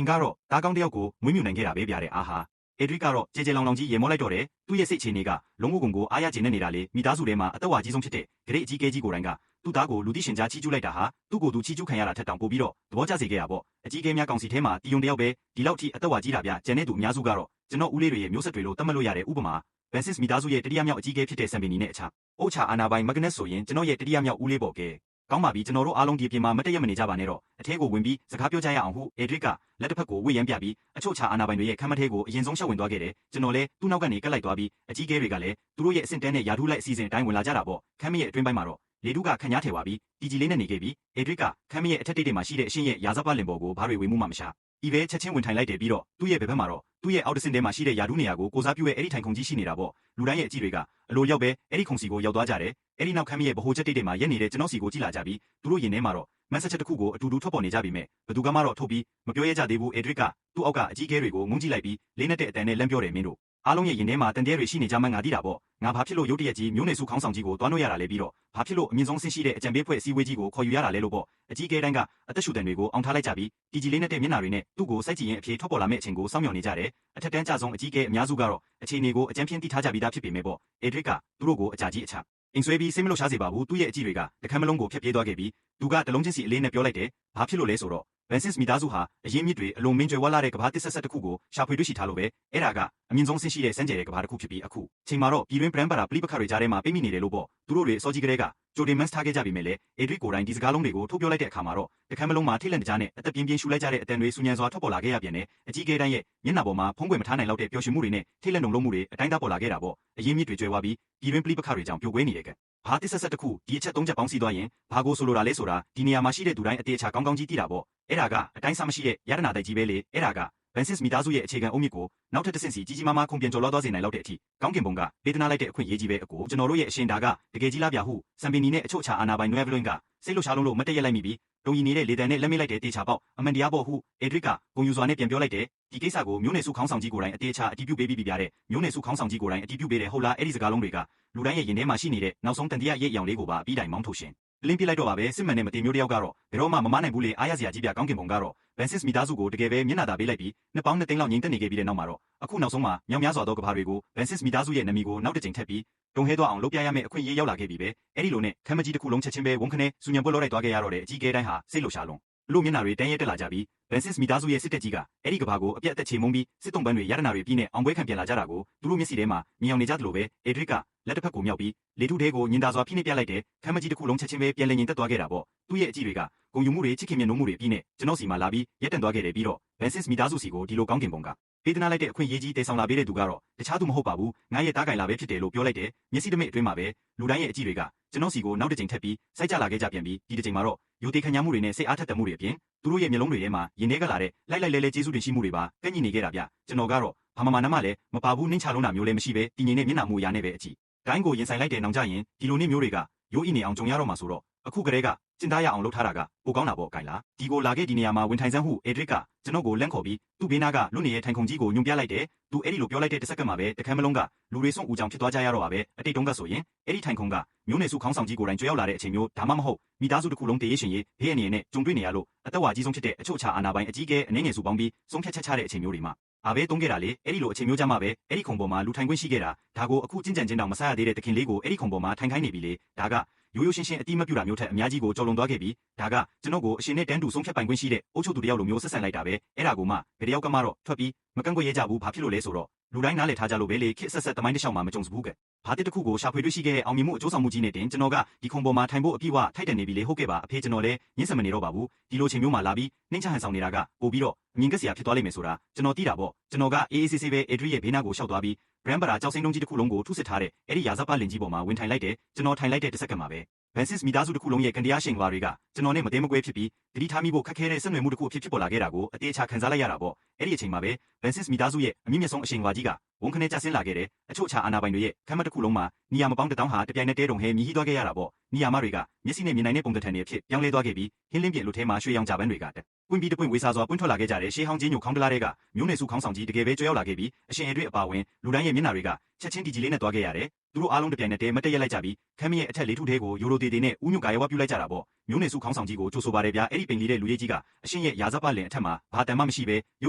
်ကတော့တားကောင်းတယောက်ကိုမွေးမြူနိုင်ခဲ့တာပဲဗျာတဲ့အာဟာအေဒရစ်ကတော့ကြေလောင်လောင်ကြီးရေမောလိုက်တော့တယ်သူ့ရဲ့စိတ်အခြေအနေကလုံးဝကုန်ကိုအားရကျင်နေတာလေမိသားစုထဲမှာအသက်ဝါကြီးဆုံးဖြစ်တဲ့ဂရိတ်အကြီးကဲကြီးကိုယ်တိုင်ကသူ့သားကိုလူသိရှင်ကြားချီးကျူးလိုက်တာဟာသူ့ကိုယ်သူချီးကျူးခံရတာထက်တောင်ပိုပြီးတော့သဘောကျစေခဲ့ရပေါ့အကြီးကဲများကောင်စီထဲမှာတီယုံတယောက်ပဲဒီလောက်ထိအသက်ဝါကြီးတာဗျကျန်တဲ့သူအများစုကတော့ကျွန်တော်ဦးလေးတွေရဲ့မျိုးဆက်တွေလို့သတ်မှတ်လို့ရတဲ့ဥပမာဘန်စစ်မိသားစုရဲ့တတိယမြောက်အကြီးကဲဖြစ်တဲ့စံပင်နီနဲ့အခြားအိုချာအာနာပိုင်မဂနက်ဆိုရင်ကျွန်တော်ရဲ့တတိယမြောက်ဦးလေးပေါ့ကဲကောင်းပါပြီကျွန်တော်တို့အားလုံးဒီပြင်မှာမတည့်ရမနေကြပါနဲ့တော့အထဲကိုဝင်ပြီးစကားပြောကြရအောင်ဟုအေဒရစ်ကလက်တစ်ဖက်ကိုဝေ့ရမ်းပြပြီးအချို့ချာအာနာပိုင်တွေရဲ့ခမ်းမထဲကိုအရင်ဆုံးရှောက်ဝင်သွားခဲ့တယ်ကျွန်တော်လည်းသူ့နောက်ကနေကပ်လိုက်သွားပြီးအကြီးကဲတွေကလည်းသူတို့ရဲ့အဆင့်တန်းနဲ့ယာထူးလိုက်အစီအစဉ်အတိုင်းဝင်လာကြတာပေါ့ခမ်းမရဲ့အတွင်းပိုင်းမှာတော့လေတုကခညားထဲဝါပြီးတီကြီးလေးနဲ့နေခဲ့ပြီးအေဒရစ်ကခမ်းမရဲ့အထက်တိတ်တွေမှာရှိတဲ့အရှင်းရဲ့ရာဇပလင်ပေါ်ကိုဘာတွေဝေမှုမှမရှာဤပဲချက်ချင်းဝင်ထိုင်လိုက်တယ်ပြီးတော့သူ့ရဲ့ဘက်မှာတော့သူ့ရဲ့အောက်တဆင့်ထဲမှာရှိတဲ့ယာထူးနေရာကိုကိုစားပြုရဲ့အဲ့ဒီထိုင်ခုံကြီးရှိနေတာပေါ့လူတိုင်းရဲ့အကြည့်တွေကအလိုရောက်ပဲအဲ့ဒီခုံစီကိုရောက်သွားကြတယ်အဲ့ဒီနောက်ခမ်းမရဲ့ဗဟိုချက်တိတ်တွေမှာရက်နေတဲ့ကျွန်တော်စီကိုကြည့်လာကြပြီးသူတို့ရင်ထဲမှာတော့မက်ဆေ့ချ်တစ်ခုကိုအတူတူထွက်ပေါ်နေကြပြီမဲ့ဘသူကမှတော့ထုတ်ပြီးမပြောရကြသေးဘူးအေဒရစ်ကသူ့အောက်ကအကြီးကဲတွေကိုငုံကြည့်လိုက်ပြီးလေးနဲ့တဲ့အတန်နဲ့လမ်းပြောတယ်မင်းတို့အားလုံးရဲ့ရင်ထဲမှာတန်တဲတွေရှိနေကြမှငါသိတာပေါ့ငါဘာဖြစ်လို့ရုတ်တရက်ကြီးမျိုးနေစုခေါင်းဆောင်ကြီးကိုတွားလို့ရတာလဲပြီးတော့ဘာဖြစ်လို့အမြင့်ဆုံးဆင်းရှိတဲ့အကြံပေးဖွဲ့အစည်းအဝေးကြီးကိုခေါ်ယူရတာလဲလို့ပေါ့အကြီးကဲတိုင်းကအသက်ရှူတန်တွေကိုအောင်ထားလိုက်ကြပြီးတီကြီးလေးနဲ့တဲ့မျက်နှာတွေနဲ့သူ့ကိုစိုက်ကြည့်ရင်အဖြေထွက်ပေါ်လာမယ့်အချိန်ကိုစောင့်မျှော်နေကြတယ်အထက်တန်းကြဆုံးအကြီးကဲအများစုကတော့အခြေအနေကိုအကြံဖြင့်သိထားကြပြီးသားဖြစ်ပေမဲ့ပေါ့အေဒရစ်ကသူတို့ကိုအကြာကြီးအချ အိမ်ဆွဲပြီးစိတ်မလို့ရှားစေပါဘူးသူ့ရဲ့အကြည့်တွေကတခမ်းမလုံးကိုဖျက်ပြေးသွားခဲ့ပြီးသူကတလုံးချင်းစီအလေးနဲ့ပြောလိုက်တယ်ဘာဖြစ်လို့လဲဆိုတော့ဗန်စစ်မိသားစုဟာအရင်မြစ်တွေအလွန်မင်းကျွယ်ဝလာတဲ့ကဘာတစ်ဆက်ဆက်တစ်ခုကိုရှာဖွေတွေ့ရှိထားလို့ပဲအဲ့ဒါကအမြင့်ဆုံးဆင့်ရှိတဲ့စမ်းကြဲတဲ့ကဘာတစ်ခုဖြစ်ပြီးအခုချိန်မှာတော့ပြည်တွင်းပရန်ပါရာပလိပခါတွေကြားထဲမှာပိတ်မိနေတယ်လို့ပေါ့သူတို့တွေစောကြီးကလေးကဂျိုဒင်မန်စ်ထားခဲ့ကြပြီမဲ့လေအေဒရစ်ကိုတိုင်းဒီစကားလုံးတွေကိုထုတ်ပြောလိုက်တဲ့အခါမှာတော့တခမ်းမလုံးမှာထိတ်လန့်တကြားနဲ့အသက်ပြင်းပြင်းရှူလိုက်ကြတဲ့အတန်တွေဆူညံစွာထွက်ပေါ်လာခဲ့ရပြန်တယ်အကြီးကဲတိုင်းရဲ့မျက်နှာပေါ်မှာဖုံးကွယ်မထားနိုင်လောက်တဲ့ပျော်ရွှင်မှုတွေနဲ့ထိတ်လန့်နှုံလုံးမှုတွေအတိုင်းသားပေါ်လာခဲ့တာပေါ့အရင်မြစ်တွေကျွဲဝါပြီးပြည်တွင်းပလိပခါတွေကြောင့်ပြိုကွဲနေတဲ့ကဘာတစ်ဆက်ဆက်တစ်ခုဒီအချက်၃ချက်ပေါင်းစည်းသွားရင်ဘာကိုဆိုလိုတာလဲဆိုတာဒီနေရာမှာရှိတဲ့သူတိုင်းအသေးချာကောင်းကောင်းကြီးသိတာပေါ့အဲ့ဒါကအတိုင်းစားမရှိတဲ့ရတနာတိုက်ကြီးပဲလေအဲ့ဒါကဗန်စစ်မိသားစုရဲ့အခြေခံအုတ်မြစ်ကိုနောက်ထပ်တစ်ဆင့်စီကြီးကြီးမားမားခုန်ပြန်ကျော်လွှားသွားစေနိုင်လောက်တဲ့အထိကောင်းကင်ဘုံကပေးသနာလိုက်တဲ့အခွင့်အရေးကြီးပဲအကိုကျွန်တော်တို့ရဲ့အရှင်ဒါကတကယ်ကြီးလားဗျာဟုစံပင်နီနဲ့အချို့အခြားအာနာပိုင်နွဲဗလွင်ကစိတ်လှုပ်ရှားလုံးလို့မတည့်ရက်လိုက်မိပြီးတုံရီနေတဲ့လေတံနဲ့လက်မိတ်လိုက်တဲ့တေချာပေါက်အမှန်တရားပေါ့ဟုအေဒရစ်ကဂုံယူစွာနဲ့ပြန်ပြောလိုက်တယ်ဒီကိစ္စကိုမျိုးနယ်စုခေါင်းဆောင်ကြီးကိုယ်တိုင်အတေချာအတည်ပြုပေးပြီးပြတဲ့မျိုးနယ်စုခေါင်းဆောင်ကြီးကိုယ်တိုင်အတည်ပြုပေးတယ်ဟုတ်လားအဲ့ဒီစကားလုံးတွေကလူတိုင်းရဲ့ရင်ထဲမှာရှိနေတဲ့နောက်ဆုံးတန်တရားရဲ့အယောင်လေးကိုပါအပြီးတိုင်မောင်းထုတ်ရှင်လင်းပြလိုက်တော့ပါပဲစစ်မှန်တဲ့မတင်မျိုးတယောက်ကတော့ဘယ်တော့မှမမနိုင်ဘူးလေအားရစရာကြီးပြကောင်းကင်ဘုံကတော့ဗန်စစ်မိသားစုကိုတကယ်ပဲမျက်နှာသာပေးလိုက်ပြီးနှစ်ပေါင်း2သိန်းလောက်ငြိမ်သက်နေခဲ့ပြီးတဲ့နောက်မှာတော့အခုနောက်ဆုံးမှာမြောင်များစွာသောကဘာတွေကိုဗန်စစ်မိသားစုရဲ့နာမည်ကိုနောက်တစ်ကြိမ်ထပ်ပြီးတုံဟဲသွားအောင်လုပ်ပြရမယ့်အခွင့်အရေးရောက်လာခဲ့ပြီပဲအဲ့ဒီလိုနဲ့ခမ်းမကြီးတစ်ခုလုံးချက်ချင်းပဲဝန်ခနဲ့စူညံပွက်လို့လိုက်သွားခဲ့ရတော့တဲ့အကြီးကဲတိုင်းဟာစိတ်လှုပ်ရှားလုံးလူမျက်နှာတွေတန်းရဲတက်လာကြပြီးဗန်စစ်မိသားစုရဲ့စစ်တပ်ကြီးကအဲ့ဒီကဘာကိုအပြတ်အသက်ချေမှုန်းပြီးစစ်တုံးပန်းတွေရတနာတွေပြီးနဲ့အောင်ပွဲခံပြန်လာကြတာကိုသူတို့မျက်စိထဲမှာမြင်အောင်နေကြသလိုပဲအေဒရစ်ကလက်တစ်ဖက်ကိုမြောက်ပြီးလေထုထဲကိုညင်သာစွာဖိနှိပ်ပြလိုက်တဲ့ခမ်းမကြီးတစ်ခုလုံးချက်ချင်းပဲပြန်လည်ညင်သက်သွားခဲ့တာပေါ့သူ့ရဲ့အကြည့်တွေကဂုံယူမှုတွေချစ်ခင်မြတ်နိုးမှုတွေပြီးနဲ့ကျွန်တော်စီမှာလာပြီးရက်တန့်သွားခဲ့တယ်ပြီးတော့ဗန်စစ်မိသားစုစီကိုဒီလိုကောင်းကင်ဘုံကပေးသနာလိုက်တဲ့အခွင့်အရေးကြီးတည်ဆောင်လာပေးတဲ့သူကတော့တခြားသူမဟုတ်ပါဘူးငါရဲ့တားကင်လာပဲဖြစ်တယ်လို့ပြောလိုက်တယ်မျက်စိတမိတ်အတွင်းမှာပဲလူတိုင်းရဲ့အကြည့်တွေကကျွန်တော်စီကိုနောက်တစ်ချိန်ထပ်ပြီးစိုက်ကြလာခဲ့ကြပြန်ပြီးဒီတစ်ချိန်မှာတော့ယူသေးခံရမှုတွေနဲ့စိတ်အားထက်သန်မှုတွေအပြင်သူတို့ရဲ့မျက်လုံးတွေထဲမှာရင်ထဲကလာတဲ့လိုက်လိုက်လဲလဲကျေးဇူးတင်ရှိမှုတွေပါကန့်ညီနေခဲ့တာဗျကျွန်တော်ကတော့ဘာမှနမလည်းမပါဘူးနှင်းချလုံးတာမျိုးလည်းမရှိပဲတည်ငြိမ်တဲ့မျက်နှာမူအရာနဲ့ပဲအကြည့်တိုင်းကိုရင်ဆိုင်လိုက်တဲ့နောင်ကြရင်ဒီလိုနေ့မျိုးတွေကရိုးအီနေအောင်ကြုံရတော့မှာဆိုတော့အခုကလေးကကျင်သားရအောင်လုပ်ထားတာကပိုကောင်းတာပေါ့ဂိုင်လားဒီကိုလာခဲ့ဒီနေရာမှာဝင်ထိုင်စမ်းဟုအေဒရစ်ကကျွန်တော်ကိုလန့်ခေါ်ပြီးသူ့ဘေးနားကလွတ်နေတဲ့ထိုင်ခုံကြီးကိုညွှန်ပြလိုက်တယ်သူအဲ့ဒီလိုပြောလိုက်တဲ့တစ်စက္ကန့်မှာပဲတခမ်းမလုံးကလူတွေစွန့်ဦးကြောင်ဖြစ်သွားကြရတော့ပါပဲအတိတ်တုန်းကဆိုရင်အဲ့ဒီထိုင်ခုံကမျိုးနယ်စုခေါင်းဆောင်ကြီးကိုယ်တိုင်ကြွရောက်လာတဲ့အချိန်မျိုးဒါမှမဟုတ်မိသားစုတစ်ခုလုံးတည်ရရှင်ရေးဘေးအနေနဲ့ကြုံတွေ့နေရလို့အသက်ဝါကြီးဆုံးဖြစ်တဲ့အချို့အခြားအာဏာပိုင်အကြီးအကဲအနေငယ်စုပေါင်းပြီးဆုံးဖြတ်ချက်ချတဲ့အချိန်မျိုးတွေမှာအားပဲတုံးခဲ့တာလေအဲ့ဒီလိုအချိန်မျိုးကြမှာပဲအဲ့ဒီခုံပေါ်မှာလူထိုင်ခွင့်ရှိခဲ့တာဒါကိုအခုကျင့်ကြံချင်းတောင်မဆရသေးတဲ့တခင်လေးကိုအဲ့ဒီခုံပေါ်မှာထိုင်ခိုင်းနေပြီလေဒါကရိုးရိုးရှင်းရှင်းအတိမပြူတာမျိုးထက်အများကြီးကိုကြော်လွန်သွားခဲ့ပြီးဒါကကျွန်တော်ကိုအရှင်နဲ့တန်းတူဆုံးဖြတ်ပိုင်ခွင့်ရှိတဲ့အုပ်ချုပ်သူတယောက်လိုမျိုးဆက်ဆံလိုက်တာပဲအဲ့ဒါကိုမှဘယ်တယောက်ကမှတော့ထွက်ပြီးမကန့်ကွက်ရဲကြဘူးဘာဖြစ်လို့လဲဆိုတော့လူတိုင်းနားလည်ထားကြလို့ပဲလေခစ်ဆက်ဆက်တမိုင်းတစ်လျှောက်မှာမကြုံစဘူးကဘာတစ်ခုကိုရှာဖွေတွေ့ရှိခဲ့တဲ့အောင်မြင်မှုအကျိုးဆောင်မှုကြီးနဲ့တင်ကျွန်တော်ကဒီခုံပေါ်မှာထိုင်ဖို့အပြည့်အဝထိုက်တန်နေပြီလေဟုတ်ကဲ့ပါအဖေကျွန်တော်လည်းညှင်းဆန်မနေတော့ပါဘူးဒီလိုချိန်မျိုးမှာလာပြီးနှင်းချဟန်ဆောင်နေတာကပို့ပြီးတော့အမြင်ကက်စရာဖြစ်သွားလိမ့်မယ်ဆိုတာကျွန်တော်သိတာပေါ့ကျွန်တော်ကအေးအေးဆေးဆေးပဲအေဒရီရဲ့ဘေးနားကိုရှောက်သွားပြီးဘရန်ပရာကြောက်စိမ့်လုံးကြီးတစ်ခုလုံးကိုထုစစ်ထားတဲ့အဲ့ဒီရာဇပတ်လင်ကြီးပေါ်မှာဝင်ထိုင်လိုက်တယ်ကျွန်တော်ထိုင်လိုက်တဲ့တစ်စက္ကန့်မှာပဲဗန်စစ်မိသားစုတစ်ခုလုံးရဲ့ကန်တရားရှင်ကွာတွေကကျွန်တော်နဲ့မတဲမကွဲဖြစ်ပြီးတတိထားမိဖို့ခက်ခဲတဲ့ဆက်နွယ်မှုတစ်ခုဖြစ်ပေါ်လာခဲ့တာကိုအတေးချခံစားလိုက်ရတာပေါ့အဲ့ဒီအချိန်မှာပဲဗန်စစ်မိသားစုရဲ့အမြင့်မြတ်ဆုံးအရှင်ကွာကြီးကဝန်ခနဲ့ကျဆင်းလာခဲ့တဲ့အချို့အခြားအာဏာပိုင်တွေရဲ့ခမ်းမတစ်ခုလုံးမှာနေရာမပေါင်းတောင်းဟာတပြိုင်နက်တည်းတုံဟဲမြည်ဟိသွားခဲ့ရတာပေါ့နေရာမတွေကမျက်စိနဲ့မြင်နိုင်တဲ့ပုံသဏ္ဍာန်တွေအဖြစ်ပြောင်းလဲသွားခဲ့ပြီးဟင်းလင်းပြည့်လူထဲမှာရွှေရောင်ကြပန်းတွေကပွင့်ပြီးတပွင့်ဝေစာစွာပွင့်ထွက်လာခဲ့ကြတဲ့ရှေးဟောင်းကြီးညိုခေါင်းတလားတွေကမျိုးနယ်စုခေါင်းဆောင်ကြီးတကယ်ပဲကြွရောက်လာခဲ့ပြီးအရှင်အေဒရစ်အပါဝင်လူတိုင်းရဲ့မျက်နှာတွေကချက်ချင်းဒီကြီးလေးနဲ့တွားခဲ့ရတယ်သူတို့အားလုံးတပြိုင်နက်တည်းမတက်ရက်လိုက်ကြပြီးခမ်းမရဲ့အထက်လေးထုထဲကိုယိုရိုတေတေနဲ့ဥညွတ်ကာရဝပြုလိုက်ကြတာပေါ့မျိုးနယ်စုခေါင်းဆောင်ကြီးကိုကြိုဆိုပါတယ်ဗျာအဲ့ဒီပိန်လေးတဲ့လူကြီးကြီးကအရှင်ရဲ့ရာဇပတ်လင်အထက်မှာဘာတန်မှမရှိပဲရု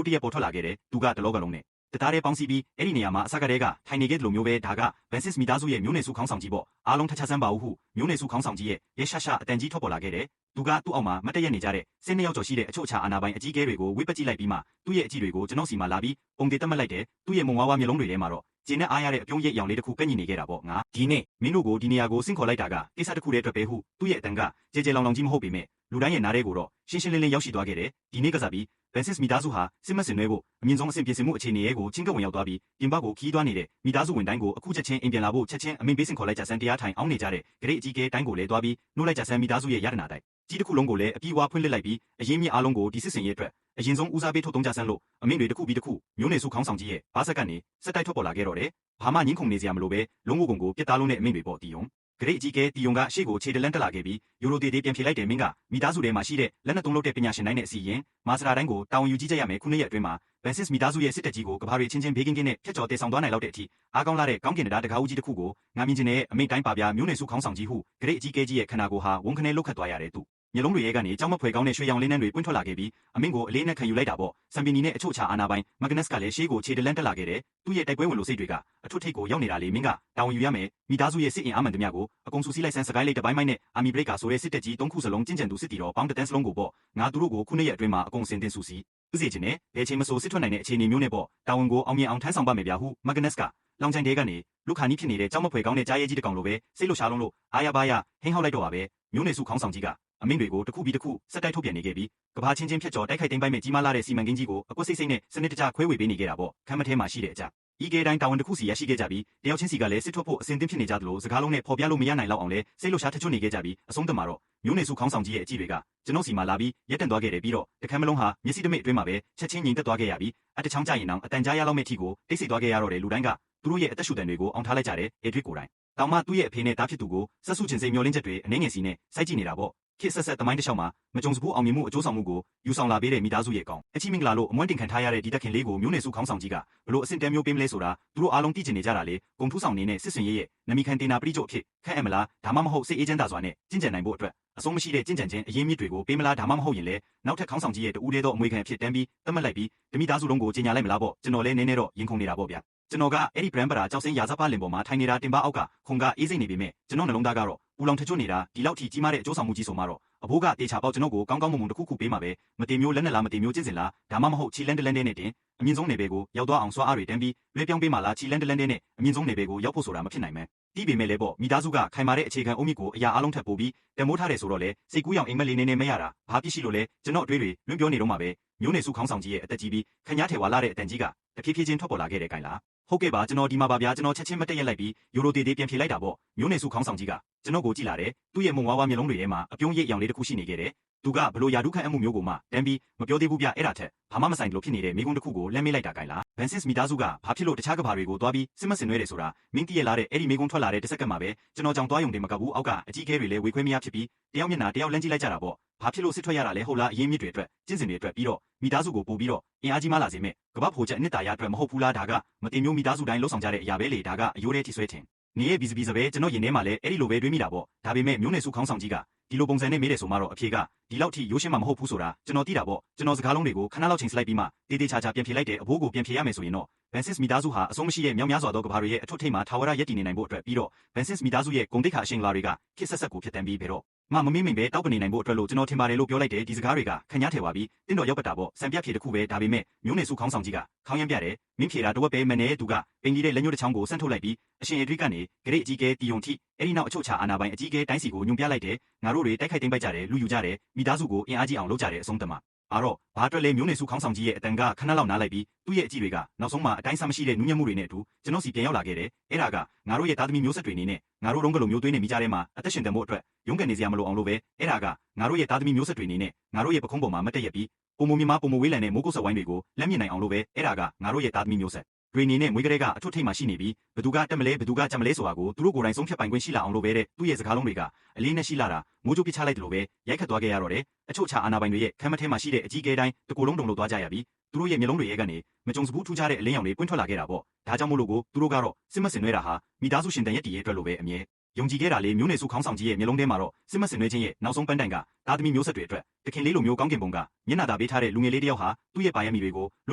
တ်တရက်ပေါ်ထွက်လာခဲ့တယ်သူကတလောကလုံးနဲ့တသားတည်းပေါင်းစည်းပြီးအဲ့ဒီနေရာမှာအစကတည်းကထိုင်နေခဲ့တယ်လို့မျိုးပဲဒါကဗန်စစ်မိသားစုရဲ့မျိုးနယ်စုခေါင်းဆောင်ကြီးပေါ့အားလုံးထချဆန်းပါဟုမျိုးနယ်စုခေါင်းဆောင်ကြီးရဲ့ရဲရှာအတန်ကြီးထွက်ပေါ်လာခဲ့တယ်သူကသူ့အောက်မှာမတ်တရက်နေကြတဲ့စင်းနှစ်ယောက်ကျော်ရှိတဲ့အချို့အခြားအာဏာပိုင်အကြီးအကဲတွေကိုဝိပက်ကြည့်လိုက်ပြီးမှသူ့ရဲ့အကြည့်တွေကိုကျွန်တော်စီမှာလာပြီးပုံသေးတက်မှတ်လိုက်တယ်သူ့ရဲ့မုံဝါးဝါမျက်လုံးတွေထဲမှာတော့ကျင်းနဲ့အားရတဲ့အပြုံးရိပ်အယောင်လေးတစ်ခုကန့်ညီနေခဲ့တာပေါ့ငါဒီနေ့မင်းတို့ကိုဒီနေရာကိုဆင့်ခေါ်လိုက်တာကကိစ္စတစ်ခုတည်းအတွက်ပဲဟုသူ့ရဲ့အတန်ကကြေကြေလောင်လောင်ကြီးမဟုတ်ပေမဲ့လူတိုင်းရဲ့နားထဲကိုတော့ရှင်းရှင်းလင်းလင်းရောက်ရှိသွားခဲ့တယ်ဒီနေ့ကစားပြီးဗန်စစ်မိသားစုဟာစစ်မစင်နွဲဖို့အမြင့်ဆုံးအဆင့်ပြင်ဆင်မှုအခြေအနေရဲ့ကိုချင်းကပ်ဝင်ရောက်သွားပြီးပြင်ပကိုခီးသွားနေတဲ့မိသားစုဝင်တိုင်းကိုအခုချက်ချင်းအိမ်ပြန်လာဖို့ချက်ချင်းအမိန့်ပေးဆင့်ခေါ်လိုက်ကြဆန်းတရားထိုင်အောင်နေကြတဲ့ဂရိတ်အကြီးကဲတိုင်းကိုလည်းသွားပြီးနှုတ်လိုက်ကြဆန်းမိသားစုရဲ့ရတနာတိုက်ကြီးတစ်ခုလုံးကိုလည်းအပြေးဝါဖွင့်လှစ်လိုက်ပြီးအရင်မြင့်အားလုံးကိုဒီစစ်စင်ရဲ့အတွက်အရင်ဆုံးဦးစားပေးထုတ်သုံးကြဆန်းလို့အမိန့်တွေတစ်ခုပြီးတစ်ခုမျိုးနယ်စုခေါင်းဆောင်ကြီးရဲ့ဘာဆက်ကနေစက်တိုက်ထွက်ပေါ်လာခဲ့တော့တယ်ဘာမှငင်းခုန်နေစရာမလိုပဲလုံးဝကုန်ကိုပြစ်သားလုံးနဲ့အမိန့်တွေပေါ်တီယုံဂရိတ်အကြီးကဲတီယုံကရှေ့ကိုခြေတလန်းတက်လာခဲ့ပြီးယူရိုတေတေပြန်ဖြေလိုက်တယ်မင်းကမိသားစုထဲမှာရှိတဲ့လက်နက်သုံးလုပ်တဲ့ပညာရှင်တိုင်းနဲ့အစီရင်မာစတာတိုင်းကိုတာဝန်ယူကြီးကြရမယ်ခုနှစ်ရက်အတွင်းမှာဗန်စစ်မိသားစုရဲ့စစ်တပ်ကြီးကိုကဘာတွေချင်းချင်းဘေးကင်းကင်းနဲ့ဖျက်ကျော်တည်ဆောင်သွားနိုင်လောက်တဲ့အထိအားကောင်းလာတဲ့ကောင်းကင်တရားတကားဦးကြီးတစ်ခုကိုငါမြင်ချင်တဲ့အမိန့်တိုင်းပါပြမျိုးနယ်စုခေါင်းဆောင်ကြီးဟုဂရိတ်အကြီးကဲကြီးရဲ့ခန္ဓာကိုယ်ဟာဝန်ခနဲ့လုတ်ခတ်သွားရတဲ့သူ မျက်လုံးတွေရဲ့ကနေကြောက်မဖွယ်ကောင်းတဲ့ရွှေရောင်လင်းနှန်းတွေပွင့်ထွက်လာခဲ့ပြီးအမင်းကိုအလေးနဲ့ခံယူလိုက်တာပေါ့စံပီနီနဲ့အချို့ချအာနာပိုင်မဂနက်စ်ကလည်းရှေးကိုခြေတလန်းတက်လာခဲ့တယ်သူ့ရဲ့တိုက်ပွဲဝင်လို့စိတ်တွေကအထွတ်ထိပ်ကိုရောက်နေတာလေမင်းကတာဝန်ယူရမယ်မိသားစုရဲ့စစ်အင်အားမှန်သမျှကိုအကုန်စုစည်းလိုက်ဆန်းစကိုင်းလေးတစ်ပိုင်းမိုက်နဲ့အာမီဘရိတ်ကာဆိုတဲ့စစ်တပ်ကြီး၃ခုစလုံးကျင့်ကြံသူစစ်တီတော်ပေါင်းတန်းစလုံးကိုပေါ့ငါသူတို့ကိုခုနှစ်ရက်အတွင်းမှာအကုန်စင်တင်စုစည်းဥစေချင်နဲ့ဘယ်ချိန်မဆိုစစ်ထွက်နိုင်တဲ့အခြေအနေမျိုးနဲ့ပေါ့တာဝန်ကိုအောင်မြင်အောင်ထမ်းဆောင်ပါမယ်ဗျာဟုမဂနက်စ်ကလောင်ချိုင်တဲကနေလူခါနီးဖြစ်နေတဲ့ကြောက်မဖွယ်ကောင်းတဲ့ကြားရဲကြီးတစ်ကောင်လိုပဲစိတ်လှရှားလုံးလို့အာရပါရဟင်းဟောက်လိုက်တော့ပါပဲမျိုးနွယ်စုခေါင်းဆောင်ကြီးကအမင်းတွေကိုတစ်ခုပြီးတစ်ခုစက်တိုက်ထုတ်ပြန်နေခဲ့ပြီးကဘာချင်းချင်းဖြတ်ကျော်တိုက်ခိုက်သိမ်းပိုက်မဲ့ကြီးမားလာတဲ့စီမံကိန်းကြီးကိုအကွက်စိတ်စိတ်နဲ့စနစ်တကျခွဲဝေပေးနေခဲ့တာပေါ့ခမ်းမထဲမှာရှိတဲ့အကြဤကေတိုင်းတာဝန်တစ်ခုစီရရှိခဲ့ကြပြီးတယောက်ချင်းစီကလည်းစစ်ထွက်ဖို့အစဉ်သင့်ဖြစ်နေကြသလိုစကားလုံးနဲ့ပေါ်ပြလို့မရနိုင်လောက်အောင်လဲစိတ်လှရှားထချွတ်နေခဲ့ကြပြီးအဆုံးသတ်မှာတော့မျိုးနွယ်စုခေါင်းဆောင်ကြီးရဲ့အကြည့်တွေကကျွန်တော်စီမှာလာပြီးရက်တန့်သွားခဲ့တယ်ပြီးတော့တခမ်းမလုံးဟာမျက်စိတမိတ်အတွင်းမှာပဲချက်ချင်းငြိမ်သက်သွားခဲ့ရပြီးအတချောင်းကြရင်အောင်အတန်ကြားရလောက်မဲ့ထီကိုတိတ်ဆိတ်သွားခဲ့ရတော့တယ်လူတိုင်းကသူတို့ရဲ့အသက်ရှူတန်တွေကိုအောင်ထားလိုက်ကြတယ်အေထွေးကိုယ်တိုင်တောင်မှသူ့ရဲ့အဖေနဲ့တားဖြစ်သူကိုဆက်စုချင်းစိတ်မျောလင်းချက်တွေအနေငယ်စီနဲ့စိုက်ကြည့်နေတာပေါ့ခေတ်ဆက်ဆက်တမိုင်းတစ်လျှောက်မှာမကြုံစဘူးအောင်မြင်မှုအကျိုးဆောင်မှုကိုယူဆောင်လာပေးတဲ့မိသားစုရဲ့ကောင်အချီမင်္ဂလာလို့အမွှန်းတင်ခံထားရတဲ့ဒီတက်ခင်လေးကိုမျိုးနွယ်စုခေါင်းဆောင်ကြီးကဘလို့အဆင့်တဲမျိုးပေးမလဲဆိုတာသူတို့အားလုံးသိချင်နေကြတာလေဂုံထူးဆောင်နေတဲ့စစ်စင်ရဲရဲ့နမီခန်တင်နာပရိကျုပ်အဖြစ်ခန့်အပ်မလားဒါမှမဟုတ်စိတ်အေးချမ်းသာစွာနဲ့ကျင့်ကြံနိုင်ဖို့အတွက်အဆုံးမရှိတဲ့ကျင့်ကြံခြင်းအရေးမြစ်တွေကိုပေးမလားဒါမှမဟုတ်ရင်လေနောက်ထပ်ခေါင်းဆောင်ကြီးရဲ့တူးတဲသောအမွေခံအဖြစ်တန်းပြီးသတ်မှတ်လိုက်ပြီးတမိသားစုလုံးကိုကြီးညာလိုက်မလားပေါ့ကျွန်တော်လည်းနည်းနည်းတော့ရင်ခုန်နေတာပေါ့ဗျာကျွန်တော်ကအဲ့ဒီ brand ပရာကြောက်စင်းရာဇပလင်ပေါ်မှာထိုင်နေတာတင်ပါအောက်ကခုံကအေးစိတ်နေပေမဲ့ကျွန်တော်နှလုံးသားကတော့ပူလောင်ထချွတ်နေတာဒီလောက်ထိကြီးမားတဲ့အကျိုးဆောင်မှုကြီးဆိုမှတော့အဘိုးကတေချာပေါက်ကျွန်တော်ကိုကောင်းကောင်းမွန်မွန်တစ်ခုခုပေးမှာပဲမတင်မျိုးလက်နဲ့လားမတင်မျိုးကျင့်စဉ်လားဒါမှမဟုတ်ချီလန်းတလန်းတဲ့နဲ့တင်အမြင့်ဆုံးနယ်ပယ်ကိုရောက်သွားအောင်စွာအားတွေတန်းပြီးလွှဲပြောင်းပေးမှလားချီလန်းတလန်းတဲ့နဲ့အမြင့်ဆုံးနယ်ပယ်ကိုရောက်ဖို့ဆိုတာမဖြစ်နိုင်မယ်တီးပေမဲ့လည်းပေါ့မိသားစုကခိုင်မာတဲ့အခြေခံအုံးမြစ်ကိုအရာအလုံးထပ်ပို့ပြီးတမိုးထားတယ်ဆိုတော့လေစိတ်ကူးရောင်အိမ်မက်လေးနေမရတာဘာဖြစ်ရှိလို့လဲကျွန်တော်အတွေ့တွေလွင့်ပြောနေတော့မှာပဲမျိုးနေစုခေါင်းဆောင်ကြီးရဲ့အသက်ကြီးပြီးခညားထဲဝါလာတဲ့အတန်ကြီးကတဖြည်းဖြည်းချင်းထွက်ပေါ်လာခဲ့တဲ့ကိုင်လားဟုတ်ကဲ့ပါကျွန်တော်ဒီမှာပါဗျာကျွန်တော်ချက်ချင်းမတက်ရက်လိုက်ပြီးယူရိုတေတေပြန်ဖြေလိုက်တာပေါ့မျိုးနေစုခေါင်းဆောင်ကြီးကကျွန်တော်ကိုကြည့်လာတယ်သူ့ရဲ့မုံဝါးဝါမျက်လုံးတွေထဲမှာအပြုံးရိပ်ရောင်လေးတစ်ခုရှိနေခဲ့တယ်သူကဘလို့ယာဒုခန့်အမှုမျိုးကိုမှတန်းပြီးမပြောသေးဘူးဗျအဲ့ဒါထက်ဘာမှမဆိုင်လို့ဖြစ်နေတဲ့မိကုန်းတစ်ခုကိုလှမ်းမေးလိုက်တာကိုင်လားဘန်စစ်မီသားစုကဘာဖြစ်လို့တခြားကဘာတွေကိုသွားပြီးစစ်မစင်နွဲတယ်ဆိုတာမင်းတည့်ရလာတဲ့အဲ့ဒီမိကုန်းထွက်လာတဲ့တစ်စက္ကန့်မှာပဲကျွန်တော်ကြောင်သွားယုံတင်မကဘူးအောက်ကအကြီးအကဲတွေလည်းဝေခွဲမရဖြစ်ပြီးတယောက်မျက်နှာတယောက်လမ်းကြည့်လိုက်ကြတာပေါ့ဘာဖြစ်လို့စစ်ထွက်ရတာလဲဟုတ်လားအရေးမြစ်တွေအတွက်ကျင့်စဉ်တွေအတွက်ပြီးတော့မိသားစုကိုပို့ပြီးတော့အင်အားကြီးမှလာစေမဲ့ကဘာဖို့ချက်အနှစ်သာရအတွက်မဟုတ်ဘူးလားဒါကမတင်မျိုးမိသားစုတိုင်းလှုပ်ဆောင်ကြတဲ့အရာပဲလေဒါကအယိုးတဲ့ထိဆွဲထင်နေရဲ့ဘီစဘီစပဲကျွန်တော်ရင်ထဲမှာလည်းအဲ့ဒီလိုပဲတွေးမိတာပေါ့ဒါပေမဲ့မျိုးနယ်စုခေါင်းဆောင်ကြီးကဒီလိုပုံစံနဲ့မေးတယ်ဆိုမှတော့အဖြေကဒီလောက်ထိရိုးရှင်းမှမဟုတ်ဘူးဆိုတာကျွန်တော်သိတာပေါ့ကျွန်တော်စကားလုံးတွေကိုခဏလောက်ချိန်စလိုက်ပြီးမှတေးသေးချာချာပြန်ဖြေလိုက်တဲ့အဘိုးကိုပြန်ဖြေရမယ်ဆိုရင်တော့ဘန်စစ်မီသားစုဟာအဆုံးမရှိတဲ့မြောက်များစွာသောကဘာတွေရဲ့အထွတ်ထိပ်မှာထာဝရရက်တည်နေနိုင်ဖို့အတွက်ပြီးတော့ဘန်စစ်မီသားစုရဲ့ဂုဏ်တိတ်ခါအရှင်လာတွေကခေတ်ဆက်ဆက်ကိုဖြစ်တန်းပြီးပဲတော့မမမင်းမင်းပဲတောက်ပနေနိုင်ဖို့အတွက်လို့ကျွန်တော်ထင်ပါတယ်လို့ပြောလိုက်တယ်ဒီစကားတွေကခညားထဲပါပြီးတင့်တော်ရောက်ပတ်တာပေါ့စံပြဖြေတစ်ခုပဲဒါပေမဲ့မျိုးနယ်စုခေါင်းဆောင်ကြီးကခေါင်းရမ်းပြတယ်မင်းဖြေတာတဝက်ပဲမနဲ့သူကပင်ကြီးတဲ့လက်ညှိုးတစ်ချောင်းကိုဆန့်ထုတ်လိုက်ပြီးအရှင်အဒရိကနေဂရိတ်အကြီးကဲတီယုံထိအဲ့ဒီနောက်အချုပ်ချာအာနာပိုင်အကြီးကဲတိုင်းစီကိုညွန်ပြလိုက်တယ်ငါတို့တွေတိုက်ခိုက်သိမ်းပိုက်ကြတယ်လူယူကြတယ်မိသားစုကိုအင်အားကြီးအောင်လုပ်ကြတယ်အဆုံးသတ်မှာအားတော့ဘာအတွက်လဲမျိုးနယ်စုခေါင်းဆောင်ကြီးရဲ့အတန်ကခဏလောက်နားလိုက်ပြီးသူ့ရဲ့အကြည့်တွေကနောက်ဆုံးမှအတိုင်းဆမရှိတဲ့နူးညံ့မှုတွေနဲ့အတူကျွန်တော်စီပြန်ရောက်လာခဲ့တယ်အဲ့ဒါကငါတို့ရဲ့သားသမီးမျိုးဆက်တွေအနေနဲ့ငါတို့တုံးကလေးမျိုးသွေးနဲ့မိကြတဲ့မှာအသက်ရှင်တန်ဖို့အတွက်ရုန်းကန်နေစရာမလိုအောင်လို့ပဲအဲ့ဒါကငါတို့ရဲ့သားသမီးမျိုးဆက်တွေအနေနဲ့ငါတို့ရဲ့ပခုံးပေါ်မှာမတက်ရက်ပြီးပုံမမြမပုံမဝေးလံတဲ့မိုးကုတ်ဆက်ဝိုင်းတွေကိုလက်မြင်နိုင်အောင်လို့ပဲအဲ့ဒါကငါတို့ရဲ့သားသမီးမျိုးဆက်တွေအနေနဲ့မွေးကလေးကအထွတ်ထိပ်မှာရှိနေပြီးဘသူကတက်မလဲဘသူကကြက်မလဲဆိုတာကိုသူတို့ကိုယ်တိုင်ဆုံးဖြတ်ပိုင်ခွင့်ရှိလာအောင်လို့ပဲတဲ့သူ့ရဲ့စကားလုံးတွေကအလေးနဲ့ရှိလာတာမိုးကြိုးပစ်ချလိုက်တယ်လို့ပဲရိုက်ခတ်သွားခဲ့ရတော့တယ်အချို့ချအာနာပိုင်တွေရဲ့ခမ်းမထဲမှာရှိတဲ့အကြီးကဲတိုင်းတကူလုံးတုံလို့သွားကြရပြီးသူတို့ရဲ့မျက်လုံးတွေရဲ့ကနေမကြုံစဘူးထူးခြားတဲ့အလင်းရောင်တွေပွင့်ထွက်လာခဲ့တာပေါ့ဒါကြောင့်မို့လို့ကိုသူတို့ကတော့စစ်မစင်နွဲတာဟာမိသားစုရှင်တန်ရက်တည်ရဲ့အတွက်လိုပဲအမြဲယုံကြည်ခဲ့တာလေမျိုးနယ်စုခေါင်းဆောင်ကြီးရဲ့မျက်လုံးထဲမှာတော့စစ်မစင်နွဲခြင်းရဲ့နောက်ဆုံးပန်းတိုင်ကသားသမီးမျိုးဆက်တွေအတွက်တခင်လေးလိုမျိုးကောင်းကင်ပုံကမျက်နှာသာပေးထားတဲ့လူငယ်လေးတစ်ယောက်ဟာသူ့ရဲ့ပါရမီတွေကိုလ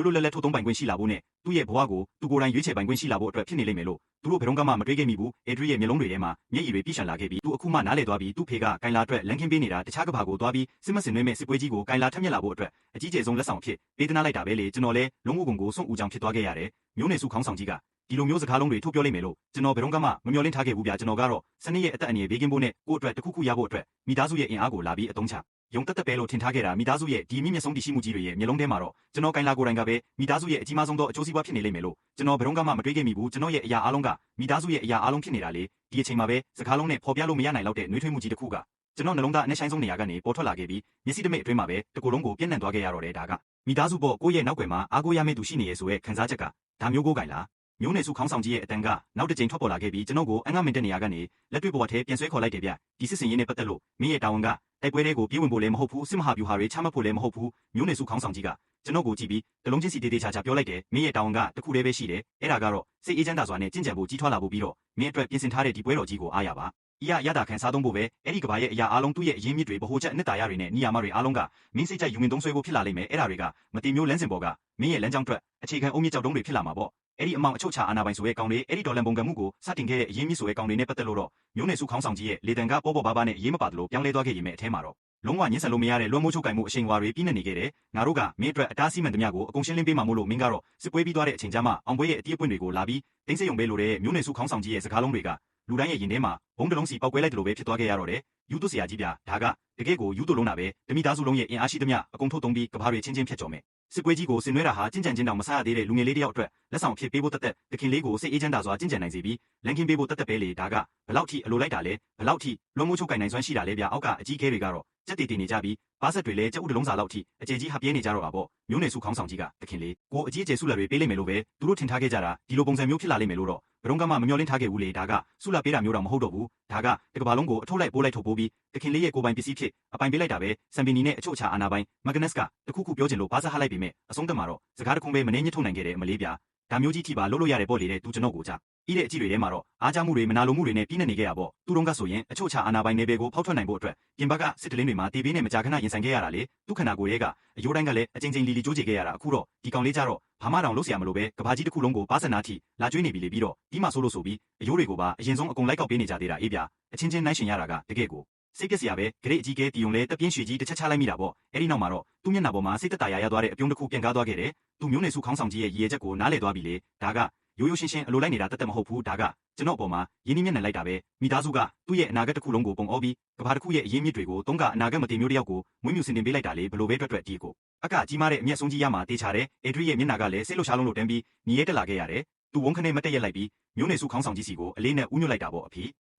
ွတ်လွတ်လပ်လပ်ထုတ်သုံးပိုင်ခွင့်ရှိလာဖို့နဲ့သူ့ရဲ့ဘဝကိုသူကိုယ်တိုင်ရွေးချယ်ပိုင်ခွင့်ရှိလာဖို့အတွက်ဖြစ်နေလိမ့်မယ်လို့သူတို့ဘယ်တော့မှမတွေးခဲ့မိဘူးအေဒရီရဲ့မျက်လုံးတွေထဲမှာမျက်ရည်တွေပြည့်ရှံလာခဲ့ပြီးသူအခုမှနားလည်သွားပြီးသူ့ဖေကကိုင်လာအတွက်လန်ခင်းပေးနေတာတခြားကဘာကိုသွားပြီးစစ်မစင်နွဲမဲ့စစ်ပွဲကြီးကိုကိုင်လာထက်မြက်လာဖို့အတွက်အကြီးကျယ်ဆုံးလက်ဆောင်ဖြစ်ပေးသနာလိုက်တာပဲလေကျွန်တော်လည်းလုံးဝကုန်ကိုစွန့်ဦးကြောင်ဖြစ်သွားခဲ့ရတယ်မျိုးနယ်စုခေါင်းဆောင်ကြီးကဒီလိုမျိုးစကားလုံးတွေထုတ်ပြောလိုက်မယ်လို့ကျွန်တော်ဘယ်တော့မှမမျှော်လင့်ထားခဲ့ဘူးဗျာကျွန်တော်ကတော့စနစ်ရဲ့အသက်အန္တရာယ်ဘေးကင်းဖို့နဲ့ကိုယ့်အတွက်တစ်ခုခုရဖို့အတွက်မိသားစုရဲ့အင်အားကိုလာပြီးအသုံးချယုံတက်တက်ပဲလို့ထင်ထားခဲ့တာမိသားစုရဲ့ဒီမြင့်မြတ်ဆုံးတည်ရှိမှုကြီးတွေရဲ့မျက်လုံးထဲမှာတော့ကျွန်တော်ကိုင်လာကိုယ်တိုင်ကပဲမိသားစုရဲ့အကြီးမားဆုံးသောအကျိုးစီးပွားဖြစ်နေလိမ့်မယ်လို့ကျွန်တော်ဘယ်တော့မှမတွေးခဲ့မိဘူးကျွန်တော်ရဲ့အရာအလုံးကမိသားစုရဲ့အရာအလုံးဖြစ်နေတာလေဒီအချိန်မှာပဲစကားလုံးနဲ့ပေါ်ပြလို့မရနိုင်တော့တဲ့နှွေးထွေးမှုကြီးတစ်ခုကကျွန်တော်နှလုံးသားအနှဲဆိုင်ဆုံးနေရာကနေပေါ်ထွက်လာခဲ့ပြီးမျက်စိတမိတ်အတွင်းမှာပဲတကူလုံးကိုပြန့်နှံ့သွားခဲ့ရတော့တယ်ဒါကမိသားစုပေါ့ကိုယ့်ရဲ့နောက်ွယ်မှာအားကိုးရမယ့်သူရှိနေရဲ့ဆိုရဲခံစားချက်ကဒါမျိုးကိုကိုင်လာမျိုးနယ်စုခေါင်းဆောင်ကြီးရဲ့အတန်ကနောက်တစ်ကြိမ်ထွက်ပေါ်လာခဲ့ပြီးကျွန်တော်ကိုအငှမင်တဲ့နေရာကနေလက်တွေ့ပေါ်ထဲပြန်ဆွဲခေါ်လိုက်တယ်ဗျဒီစစ်စင်ရေးနဲ့ပတ်သက်လို့မင်းရဲ့တာဝန်ကတိုက်ပွဲတွေကိုပြေးဝင်ဖို့လည်းမဟုတ်ဘူးစစ်မဟာဗျူဟာတွေချမှတ်ဖို့လည်းမဟုတ်ဘူးမျိုးနယ်စုခေါင်းဆောင်ကြီးကကျွန်တော်ကိုကြည့်ပြီးတလုံးချင်းစီတေးသေးချာချာပြောလိုက်တယ်မင်းရဲ့တာဝန်ကတခုတည်းပဲရှိတယ်အဲ့ဒါကတော့စိတ်အေးချမ်းသာစွာနဲ့ကျင့်ကြံဖို့ကြီးထွားလာဖို့ပြီးတော့မင်းအတွက်ပြင်ဆင်ထားတဲ့ဒီပွဲတော်ကြီးကိုအားရပါ ရတာခံစားသုံးဖို့ပဲအဲ့ဒီကဘာရဲ့အရာအားလုံးသူ့ရဲ့အရင်းမြစ်တွေဗဟိုချက်အနှစ်သာရတွေနဲ့နီယာမတွေအားလုံးကမင်းစိတ်ကြိုက်ယူဝင်သုံးဆွဲဖို့ဖြစ်လာလိမ့်မယ်အဲ့ဒါတွေကမတင်မျိုးလမ်းစဉ်ပေါ်ကမင်းရဲ့လမ်းကြောင်းအတွက်အခြေခံအုံမြင့်ကြောက်တုံးတွေဖြစ်လာမှာပေါ့အဲ့ဒီအမောင်အချုပ်ချာအာနာပိုင်ဆိုရဲ့ကောင်တွေအဲ့ဒီဒေါ်လန်ပုံကံမှုကိုစတင်ခဲ့တဲ့အရင်းမြစ်ဆိုရဲ့ကောင်တွေနဲ့ပတ်သက်လို့တော့မျိုးနယ်စုခေါင်းဆောင်ကြီးရဲ့လေတံကပေါ်ဘာနဲ့အရေးမပါသလိုပြောင်းလဲသွားခဲ့ရင်မဲ့အထဲမှာတော့လုံးဝညှင်းဆန်လို့မရတဲ့လွှမ်းမိုးချုပ်ကင်မှုအရှိန်အဝါတွေပြည့်နေခဲ့တယ်ငါတို့ကမင်းအတွက်အတားဆီးမှန်သမျှကိုအကုန်ရှင်းလင်းပေးမှာမို့လို့မင်းကတော့စစ်ပွဲပြီးသွားတဲ့အချိန်ကျမှအောင်ပွဲရဲ့အတိအပွင့်တွေကိုလာပြီးတင်းစိတ်ုံပဲလို့တဲ့မျိုးနယ်စုခေါင်းဆောင်ကြီးရဲ့စကားလုံးတွေကလူတိုင်းရဲ့ရင်ထဲမှာဘုံတလုံးစီပောက်ကွဲလိုက်တယ်လို့ပဲဖြစ်သွားခဲ့ရတော့တယ်ယူသွဆရာကြီးဗျာဒါကတကယ်ကိုယူသွလုံးတာပဲတမိသားစုလုံးရဲ့အင်အားရှိသမျှအကုန်ထုတ်သုံးပြီးကဘာတွေချင်းချင်းဖြတ်ကျော်မယ်စစ်ပွဲကြီးကိုဆင်နွှဲတာဟာကြင်ကြံချင်းတောင်မဆရသေးတဲ့လူငယ်လေးတယောက်အတွက်လက်ဆောင်ဖြစ်ပေးဖို့တက်တခင်လေးကိုစိတ်အေးချမ်းသာစွာကြင်ကြံနိုင်စေပြီးလန်ကင်းပေးဖို့တက်ပဲလေဒါကဘလောက်ထိအလိုလိုက်တာလဲဘလောက်ထိလွှမ်းမိုးချုပ်ကင်နိုင်စွမ်းရှိတာလဲဗျာအောက်ကအကြီးခဲတွေကတော့ကြက်တီတီနေကြပြီးဘာဆက်တွေလဲကြက်ဥတလုံးစာလောက်ထိအကျေကြီးဟပြဲနေကြတော့တာပေါ့မျိုးနယ်စုခေါင်းဆောင်ကြီးကတခင်လေးကိုအကြီးအကျယ်ဆုလက်တွေပေးလိမ့်မယ်လို့ပဲသူတို့ထင်ထားခဲ့ကြတာဒီလိုပုံစံမျိုးဖြစ်လာလိမ့်မယ်လို့တော့ဘရုံကမှမမျှော်လင့်ထားခဲ့ဘူးလေဒါကဆုလက်ပေးတာမျိုးတော့မဟုတ်တော့ဘူးဒါကတကဘာလုံးကိုအထုတ်လိုက်ပိုးလိုက်ထုတ်ပိုးပြီးတခင်လေးရဲ့ကိုပိုင်ပစ္စည်းဖြစ်အပိုင်ပေးလိုက်တာပဲစံပင်နီနဲ့အချို့ချာအာနာပိုင်မဂနက်စ်ကတခုခုပြောချင်လို့ဘာသာဟလိုက်ပေမဲ့အဆုံးသတ်မှာတော့စကားတခုပဲမနေညှစ်ထုတ်နိုင်ခဲ့တဲ့အမလေးဗျာဒါမျိုးကြီးထိပါလှုပ်လို့ရတဲ့ပေါ့လေတဲ့သူကျွန်တော်ကိုကြဤတဲ့အကြည့်တွေထဲမှာတော့အားကြမှုတွေမနာလိုမှုတွေနဲ့ပြီးနေခဲ့ရပေါ့သူတို့ကဆိုရင်အချို့ချာအာနာပိုင်နယ်ပယ်ကိုဖောက်ထွက်နိုင်ဖို့အတွက်ပြင်ပကစစ်တလင်းတွေမှာတေးပေးနဲ့မကြာခဏရင်ဆိုင်ခဲ့ရတာလေသူခန္ဓာကိုယ်ရဲ့ကအယိုးတိုင်းကလည်းအကြိမ်ကြိမ်လီကြိုးကြခဲ့ရတာအခုတော့ဒီကောင်လေးကြတော့ဘာမှတောင်လုပ်เสียမလို့ပဲကဘာကြီးတစ်ခုလုံးကိုပါစနာထိလာကျွေးနေပြီလေပြီးတော့ဒီမှာဆိုလို့ဆိုပြီးအယိုးတွေကိုပါအရင်ဆုံးအကုန်လိုက်ကောက်ပေးနေကြသေးတာအေးဗျာအချင်းချင်းနိုင်ရှင်ရတာကတကယ်ကိုစိတ်ပြက်စရာပဲဂရိတ်အကြီးကဲတီယုံလဲတပြင်းရွှေကြီးတစ်ချက်ချလိုက်မိတာပေါ့အဲ့ဒီနောက်မှာတော့သူ့မျက်နှာပေါ်မှာစိတ်သက်သာရသွားတဲ့အပြုံးတစ်ခုပြန်ကားသွားခဲ့တယ်သူမျိုးနယ်စုခေါင်းဆောင်ကြီးရဲ့ရည်ရွယ်ချက်ကိုနားလည်သွားပြီလေဒါကရိုးရိုးရှင်းရှင်းအလိုလိုက်နေတာတက်မဟုတ်ဘူးဒါကကျွန်တော်အပေါ်မှာရင်းနှီးမြှပ်နှံလိုက်တာပဲမိသားစုကသူ့ရဲ့အနာဂတ်တစ်ခုလုံးကိုပုံအောပြီးကဘာတစ်ခုရဲ့အရင်းမြစ်တွေကိုတုံးကအနာဂတ်မတင်မျိုးတယောက်ကိုမွေးမြူစင်တင်ပေးလိုက်တာလေဘလို့ပဲတွက်ဒီကိုအကကြီးမားတဲ့အမျက်ဆုံးကြီးရမှာတေးချတယ်အေဒရီရဲ့မျက်နှာကလည်းစိတ်လှုပ်ရှားလုံးလို့တန်းပြီးညီရဲတက်လာခဲ့ရတယ်သူဝုန်းခနဲ့မတက်ရက်လိုက်ပြီးမျိုးနယ်စုခေါင်းဆောင်ကြီးစီကိုအလေးနဲ့ဥညွတ်လိုက်တာပေါ့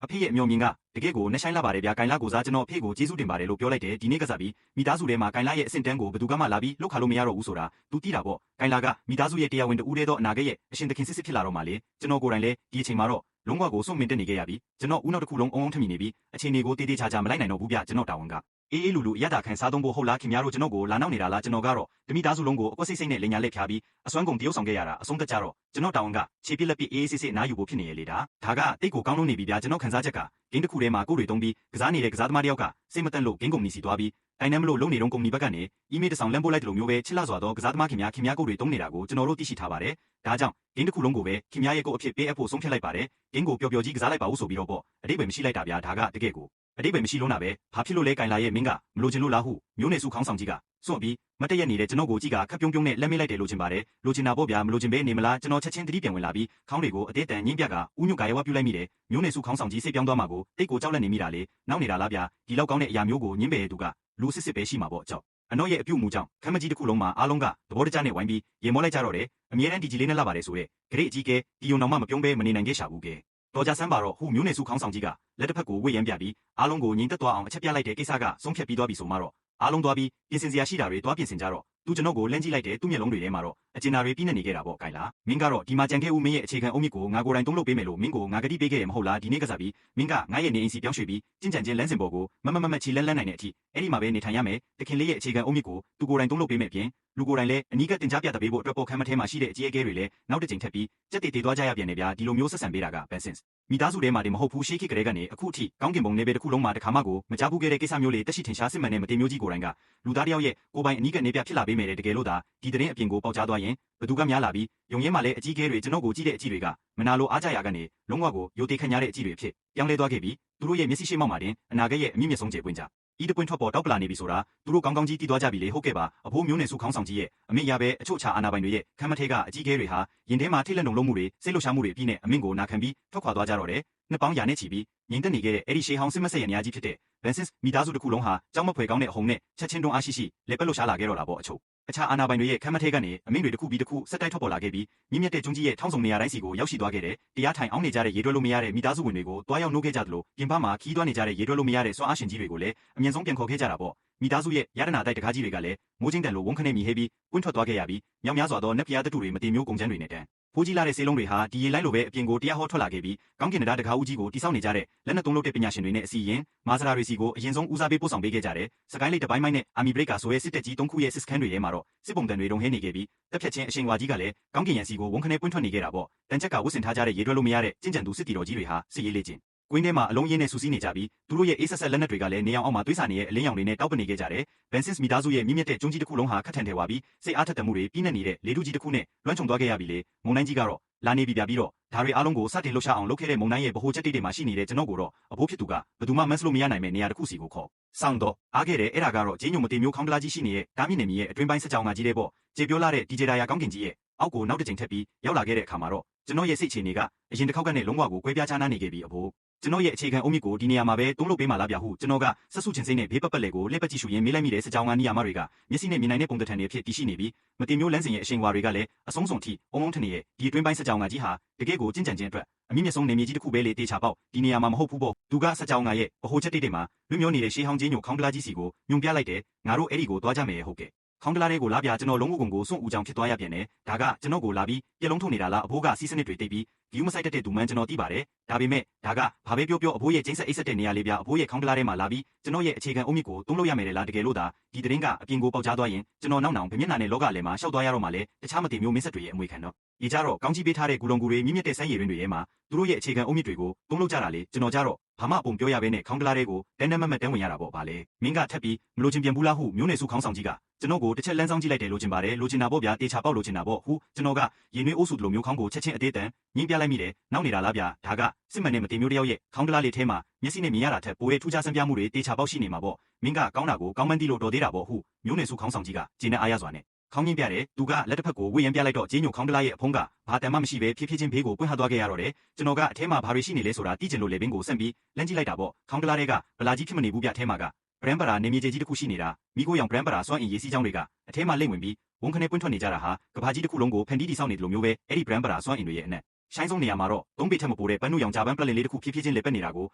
အဖေရဲ့အမျော်မြင်ကတကယ်ကိုနှဆိုင်လာပါတယ်ဗျာကိုင်လာကိုစားကျွန်တော်အဖေကိုကျေးဇူးတင်ပါတယ်လို့ပြောလိုက်တယ်ဒီနေ့ကစားပြီးမိသားစုထဲမှာကိုင်လာရဲ့အဆင့်တန်းကိုဘယ်သူကမှလာပြီးလှုပ်ခါလို့မရတော့ဘူးဆိုတာသူသိတာပေါ့ကိုင်လာကမိသားစုရဲ့တရားဝင်တူးတဲ့သောအနာဂတ်ရဲ့အရှင်သခင်စစ်စစ်ဖြစ်လာတော့မှလေကျွန်တော်ကိုယ်တိုင်လည်းဒီအချိန်မှာတော့လုံးဝကိုစွန့်မင်တက်နေခဲ့ရပြီကျွန်တော်ဦးနောက်တစ်ခုလုံးအုံထမိနေပြီအခြေအနေကိုတေးသေးချာချာမလိုက်နိုင်တော့ဘူးဗျကျွန်တော်တာဝန်ကအေးလူအရတာခံစားသုံးဖို့ဟုတ်လားခင်ဗျားတို့ကျွန်တော်ကိုလာနောက်နေတာလားကျွန်တော်ကတော့တမိသားစုလုံးကိုအကွက်စိတ်နဲ့လင်ညာလက်ဖြားပြီးအစွမ်းကုန်တရုပ်ဆောင်ခဲ့ရတာအဆုံးသက်ကြတော့ကျွန်တော်တာဝန်ကခြေပြက်လက်ပြအေးစစ်စစ်နားယူဖို့ဖြစ်နေရလေဒါကတိတ်ကိုကောင်းလို့နေပြီဗျာကျွန်တော်ခံစားချက်ကဂိမ်းတစ်ခုထဲမှာကိုယ်တွေတုံးပြီးကစားနေတဲ့ကစားသမားတယောက်ကစိတ်မတန့်လို့ဂိမ်းကုမ္ပဏီစီသွားပြီးတိုင်နမ်မလို့လုံနေတော့ကုမ္ပဏီဘက်ကနေအီးမေးလ်တစ်ဆောင်လမ်းပို့လိုက်တယ်လို့မျိုးပဲချစ်လာစွာတော့ကစားသမားခင်ဗျာကိုယ်တွေတုံးနေတာကိုကျွန်တော်တို့သိရှိထားပါတယ်ဒါကြောင့်ဂိမ်းတစ်ခုလုံးကိုပဲခင်ဗျာရဲ့ကိုအဖြစ်ပေးအပ်ဖို့ဆုံးဖြတ်လိုက်ပါတယ်ဂိမ်းကိုပျော်ပျော်ကြီးကစားလိုက်ပါဦးဆိုပြီးတော့ပေါ့အတိတ်ပဲမရှိလိုက်တာဗျာဒါကတကယ်ကိုအတိတ်ပဲမရှိလုံးတာပဲဘာဖြစ်လို့လဲကင်လာရဲ့မင်းကမလို့ချင်လို့လားဟုမျိုးနယ်စုခေါင်းဆောင်ကြီးကစွန့်ပြီးမတည့်ရနေတဲ့ကျွန်တော်ကိုကြည့်ကခပ်ပြုံးပြုံးနဲ့လက်မေးလိုက်တယ်လို့ချင်ပါတယ်လိုချင်တာပေါ့ဗျာမလိုချင်ပဲနေမလားကျွန်တော်ချက်ချင်းတတိပြန်ဝင်လာပြီးခေါင်းတွေကိုအသေးတန်ညင်းပြကဥညွတ်ကာရွာပြူလိုက်မိတယ်မျိုးနယ်စုခေါင်းဆောင်ကြီးစိတ်ပြောင်းသွားမှာကိုတိတ်ကိုကြောက်လက်နေမိတာလေနောက်နေတာလားဗျာဒီလောက်ကောင်းတဲ့အရာမျိုးကိုညင်းပယ်တဲ့သူကလူစစ်စစ်ပဲရှိမှာပေါ့ကြောက်အနော်ရဲ့အပြုတ်မှုကြောင့်ခမ်းမကြီးတစ်ခုလုံးမှာအားလုံးကသဘောတကျနဲ့ဝိုင်းပြီးရေမောလိုက်ကြတော့တယ်အမြဲတမ်းဒီကြီးလေးနဲ့လာပါတယ်ဆိုတဲ့ဂရိတ်အကြီးကဲဒီယုံတော်မှမပြုံးပဲမနေနိုင်ခဲ့ရှာဘူးကဲတော်ကြဆန်းပါတော့ဟူမျိုးနယ်စုခေါင်းဆောင်ကြီးကလက်တစ်ဖက်ကိုဝေ့ရမ်းပြပြီးအားလုံးကိုငြိမ်သက်သွားအောင်အချက်ပြလိုက်တဲ့ကိစ္စကဆုံးဖြတ်ပြီးသွားပြီဆိုမှတော့အားလုံးသွားပြီးပြင်ဆင်စရာရှိတာတွေသွားပြင်ဆင်ကြတော့သူကျွန်တော်ကိုလန့်ကြည့်လိုက်တဲ့သူ့မျက်လုံးတွေထဲမှာတော့အကျဉ်းသားတွေပြီးနေခဲ့တာပေါ့ကိုင်လာမင်းကတော့ဒီမှာကြံခဲ့ဦးမင်းရဲ့အခြေခံအုံမြစ်ကိုငါကိုယ်တိုင်တုံးလုပ်ပေးမယ်လို့မင်းကိုငါဂတိပေးခဲ့ရမဟုတ်လားဒီနေ့ကစားပြီးမင်းကငါရဲ့နေအိမ်စီပြောင်းရွှေ့ပြီးကျင့်ကြံခြင်းလမ်းစဉ်ပေါ်ကိုမချီလန်းနိုင်တဲ့အထိအဲ့ဒီမှာပဲနေထိုင်ရမယ်တခင်လေးရဲ့အခြေခံအုံမြစ်ကိုသူကိုယ်တိုင်တုံးလုပ်ပေးမယ်ပြင်လူကိုယ်တိုင်လည်းအနီးကတင်ကြားပြတပေးဖို့အတွက်ပေါ်ခမ်းမထဲမှာရှိတဲ့အကြီးအကဲတွေလည်းနောက်တစ်ချိန်ထပ်ပြီးစက်တေသွားကြရပြန်နေဗျာဒီလိုမျိုးဆက်ဆံပေးတာက Bensons မိသားစုထဲမှာတည်းမဟုတ်ဘူးရှေးခေတ်ကလေးကနေအခုအထိကောင်းကင်ဘုံနယ်ပယ်တစ်ခုလုံးမှာတခါမှကိုမကြားဘူးခဲ့တဲ့ကိစ္စမျိုးလေးတက်ရှိထင်ရှားစစ်မှန်တဲ့မတင်မျိုးကြီးကိုယ်တိုင်ကလူသားတယောက်ရဲ့ကိုယ်ပိုင်အနီးကနေပြဖြစ်လာပေးမယ်တဲ့တကယ်လို့သာဒီသတင်းအပြင်ကိုပေါက်ကြားသွားရင်ဘသူကများလာပြီးယုံရဲမှာလည်းအကြီးအကဲတွေကျွန်တော်ကိုကြည့်တဲ့အကြည့်တွေကမနာလိုအားကြရာကနေလုံးဝကိုယိုတေခန့်ရတဲ့အကြည့်တွေဖြစ်ပြောင်းလဲသွားခဲ့ပြီးသူတို့ရဲ့မျက်စိရှိမှောက်မှာတင်အနာဂတ်ရဲ့အမြင့်မြတ်ဆုံးကျေပွင့်ကြဤတပွင့်ထွက်ပေါ်တောက်ပလာနေပြီဆိုတာသူတို့ကောင်းကောင်းကြီးတည်သွားကြပြီလေဟုတ်ကဲ့ပါအဖိုးမျိုးနယ်စုခေါင်းဆောင်ကြီးရဲ့အမိရပဲအချို့ချာအာနာပိုင်တွေရဲ့ခမ်းမထဲကအကြီးအကဲတွေဟာရင်ထဲမှာထိတ်လန့်လုံလုံးမှုတွေစိတ်လှုပ်ရှားမှုတွေပြီးနဲ့အမင်းကိုနာခံပြီးထွက်ခွာသွားကြတော့တယ်နှစ်ပေါင်းရာနဲ့ချီပြီးငြိမ်သက်နေခဲ့တဲ့အဲ့ဒီရှေးဟောင်းစစ်မဆက်ရနေကြီးဖြစ်တဲ့ Bensons မိသားစုတစ်ခုလုံးဟာကြောက်မဖွယ်ကောင်းတဲ့အဟုန်နဲ့ချက်ချင်းတွန်းအားရှိလက်ပက်လှုပ်ရှားလာခဲ့တော့တာပေါ့အချို့အခြားအာနာပိုင်တွေရဲ့ခမ်းမထဲကနေအမင်းတွေတစ်ခုပြီးတစ်ခုစက်တိုက်ထွက်ပေါ်လာခဲ့ပြီးမြင့်မြတ်တဲ့ကျွန်းကြီးရဲ့ထောင်းဆောင်နေရာတိုင်းစီကိုရောက်ရှိသွားခဲ့တဲ့တရားထိုင်အောင်နေကြတဲ့ရေတွက်လို့မရတဲ့မိသားစုဝင်တွေကိုတွားရောက်နှုတ်ခဲ့ကြသလိုပြင်ပမှာခီးသွွားနေကြတဲ့ရေတွက်လို့မရတဲ့စွမ်းအားရှင်ကြီးတွေကိုလည်းအမြင့်ဆုံးပြန်ခေါ်ခဲ့ကြတာပေါ့မိသားစုရဲ့ရတနာတိုက်တကားကြီးတွေကလည်းမိုးချင်းတန်လိုဝန်းခနဲ့မြည်ဟဲပြီးပွင့်ထွက်သွားခဲ့ရပြီးမြောက်များစွာသောနက်ဖျားတတူတွေမတင်မျိုးကုန်ချမ်းတွေနဲ့တန်းဖိုးကြီးလာတဲ့ဆေးလုံးတွေဟာဒီရေလိုက်လိုပဲအပြင်ကိုတရားဟောထွက်လာခဲ့ပြီးကောင်းကင်တရားတကားဦးကြီးကိုတိစောက်နေကြတဲ့လက်နဲ့သုံးလို့တဲ့ပညာရှင်တွေနဲ့အစီရင်မာစရာတွေစီကိုအရင်ဆုံးဦးစားပေးပို့ဆောင်ပေးခဲ့ကြတယ်စကိုင်းလိတ်တပိုင်းမိုင်းနဲ့အာမီဘရိတ်ကာဆိုရဲစစ်တပ်ကြီး၃ခုရဲ့စစ်စခန်းတွေထဲမှာတော့စစ်ပုံတန်တွေတုံဟဲနေခဲ့ပြီးတက်ဖြတ်ချင်းအရှင်ဝါကြီးကလည်းကောင်းကင်ရန်စီကိုဝန်းခနဲ့ပွင့်ထွက်နေခဲ့တာပေါ့တန်ချက်ကဝတ်ဆင်ထားကြတဲ့ရေတွက်လို့မရတဲ့ကျင့်ကြံသူစစ်တီတော်ကြီးတွေဟာစစ်ရေးလေ့ကျင့် ကွင်းထဲမှာအလုံးရင်းနဲ့ဆူဆီးနေကြပြီးသူတို့ရဲ့အေးဆက်ဆက်လက်နက်တွေကလည်းနေအောင်အောက်မှာသွေးစာနေရဲ့အလင်းရောင်တွေနဲ့တောက်ပနေခဲ့ကြတယ်။ Bensis မိသားစုရဲ့မြင့်မြတ်တဲ့ကျုံးကြီးတစ်ခုလုံးဟာခက်ထန်ထဲဝါပြီးစိတ်အားထက်သန်မှုတွေပြင်းနေတဲ့လေထုကြီးတစ်ခုနဲ့လွှမ်းခြုံသွားခဲ့ရပြီလေ။မုန်တိုင်းကြီးကတော့လာနေပြီပြပြီးတော့ဒါတွေအားလုံးကိုစတင်လှုပ်ရှားအောင်လုပ်ခဲ့တဲ့မုန်တိုင်းရဲ့ဗဟိုချက်တိတ်တွေမှာရှိနေတဲ့ကျွန်တော်ကိုတော့အဖိုးဖြစ်သူကဘယ်သူမှမန်းစလို့မရနိုင်မဲ့နေရာတစ်ခုစီကိုခေါ်ဆောင်တော့အားခဲ့တယ်အဲ့ဒါကတော့ဂျင်းညုံမတေမျိုးခေါင်းကလာကြီးရှိနေတဲ့တားမြင့်နေမီရဲ့အတွင်းပိုင်းစကြောင်ငါကြီးတဲ့ပေါ့ကျေပြောလာတဲ့ဒီဂျေဒါယာကောင်းကင်ကြီးရဲ့အောက်ကိုနောက်တစ်ချိန်ထပ်ပြီးရောက်လာခဲ့တဲ့အခါမှာတော့ကျွန်တော်ရဲ့စိတ်အခြေအနေကအရင်တစ်ခေါက်ကနဲ့လုံးဝကိုကွဲပြားခြားနားနေခဲ့ပြီအဖိုးကျွန်တော်ရဲ့အခြေခံအုံးမြစ်ကိုဒီနေရာမှာပဲတုံးလုပ်ပေးမှလားဗျာဟုကျွန်တော်ကဆက်စုချင်းစိမ့်နဲ့ဘေးပတ်ပတ်လေကိုလှည့်ပတ်ကြည့်ရှုရင်းမေးလိုက်မိတဲ့စကြောင်ငါနီယာမတွေကမျက်စိနဲ့မြင်နိုင်တဲ့ပုံသဏ္ဍာန်တွေဖြစ်တည်ရှိနေပြီးမတင်မျိုးလန်းစင်ရဲ့အရှိန်ဝါတွေကလည်းအဆုံးစွန်ထိအုံးထနေရဲ့ဒီအတွင်းပိုင်းစကြောင်ငါကြီးဟာတကယ့်ကိုကျင့်ကြံခြင်းအတွက်အမြင့်မြတ်ဆုံးနေမြေကြီးတစ်ခုပဲလေတေချာပေါက်ဒီနေရာမှာမဟုတ်ဘူးပေါ့သူကစကြောင်ငါရဲ့ဗဟိုချက်တိတ်တွေမှာလွတ်မျောနေတဲ့ရှေးဟောင်းချင်းညိုခေါင်းကလာကြီးစီကိုညွန်ပြလိုက်တယ်ငါတို့အဲ့ဒီကိုသွားကြမယ်ဟုတ်ကဲ့ခေါင်းကလာတွေကိုလာပြကျွန်တော်လုံးဝကုန်ကိုစွန့်ဦးကြောင်ဖြစ်သွားရပြန်တယ်ဒါကကျွန်တော်ကိုလာပြီးပြလုံးထုတ်နေတာလားအဖိုးကစီးစနစ်တွေတိတ်ပြီးဂီယူမဆိုင်တတ်တဲ့သူမှန်းကျွန်တော်သိပါတယ်ဒါပေမဲ့ဒါကဘာပဲပြောအဖိုးရဲ့ကျင်းဆက်အိတ်ဆက်တဲ့နေရာလေးပြအဖိုးရဲ့ခေါင်းကလာထဲမှာလာပြီးကျွန်တော်ရဲ့အခြေခံအုံးမြစ်ကိုတုံးလို့ရမယ်လေလားတကယ်လို့ဒါဒီတရင်ကအပြင်ကိုပေါက်ကြားသွားရင်ကျွန်တော်နောက်နောင်ဗမျက်နှာနဲ့လောကလည်းမှာရှောက်သွားရတော့မှလဲတခြားမတင်မျိုးမင်းဆက်တွေရဲ့အမွေခံတော့ဒီကြတော့ကောင်းကြီးပေးထားတဲ့ဂူလုံဂူတွေမြင့်မြတ်တဲ့ဆိုင်းရည်ရင်းတွေရဲ့မှာသူတို့ရဲ့အခြေခံအုံးမြစ်တွေကိုတုံးလို့ကြတာလေကျွန်တော်ကြတော့ဘာမှပုံပြောရဘဲနဲ့ခေါင်းကလာတွေကိုတန်းတန်းမတ်တန်းဝင်ရတာပေါ့ဗာလေမင်းကထပ်ပြီးမလို့ချင်းပြန်ဘူးလားဟုမျိုးနယ်စုခေါင်းဆောင်ကြီးကကျွန်တော်ကိုတစ်ချက်လမ်းဆောင်ကြည့်လိုက်တယ်လို့ချင်ပါတယ်လိုချင်တာပေါ့ဗျာတေချာပေါက်လိုချင်တာပေါ့ဟုကျွန်တော်ကရေနွေးအိုးစုလိုမျိုးခေါင်းကိုချက်ချင်းအသေးတန်ညင်းပြလိုက်မိတယ်နောက်နေတာလားဗျာဒါကစစ်မှန်တဲ့မတင်မျိုးတယောက်ရဲ့ခေါင်းကလာလေးထဲမှာမျက်စိနဲ့မြင်ရတာထက်ပိုရဲ့ထူးခြားစံပြမှုတွေတေချာပေါက်ရှိနေမှာပေါ့မင်းကကောင်းတာကိုကောင်းမှန်းသိလို့တော်သေးတာပေါ့ဟုမျိုးနယ်စုခေါင်းဆောင်ကြီးကဂျင်းနဲ့အားရစွာနဲ့ခေါင်းရင်းပြတယ်သူကလက်တစ်ဖက်ကိုဝေးရန်ပြလိုက်တော့ဂျင်းညိုခေါင်းကလာရဲ့အဖုံးကဘာတန်မှမရှိပဲဖြည်းဖြည်းချင်းဘေးကိုပွင့်ဟသွားခဲ့ရတော့တယ်ကျွန်တော်ကအထဲမှာဘာတွေရှိနေလဲဆိုတာသိကျင်လို့လေဘင်းကိုဆန့်ပြီးလမ်းကြည့်လိုက်တာပေါ့ခေါင်းကလာတွေကဗလာကြီးဖြစ်မနေဘူးပြထဲမှာကဗရန်ပရာနေမြေကြီးတစ်ခုရှိနေတာမိကိုရောင်ဗရန်ပရာစွမ်းအင်ရေးစီးကြောင်းတွေကအထဲမှာလိမ့်ဝင်ပြီးဝန်ခနဲ့ပွင့်ထွက်နေကြတာဟာကဘာကြီးတစ်ခုလုံးကိုဖန်တီးတည်ဆောက်နေတယ်လို့မျိုးပဲအဲ့ဒီဗရန်ပရာစွမ်းအင်တွေရဲ့အနက်ရှိုင်းဆုံးနေရာမှာတော့သုံးပေထက်မပိုတဲ့ပန်းနုရောင်ဂျာပန်းပလက်လင်လေးတစ်ခုဖြည်းဖြည်းချင်းလေပတ်နေတာကို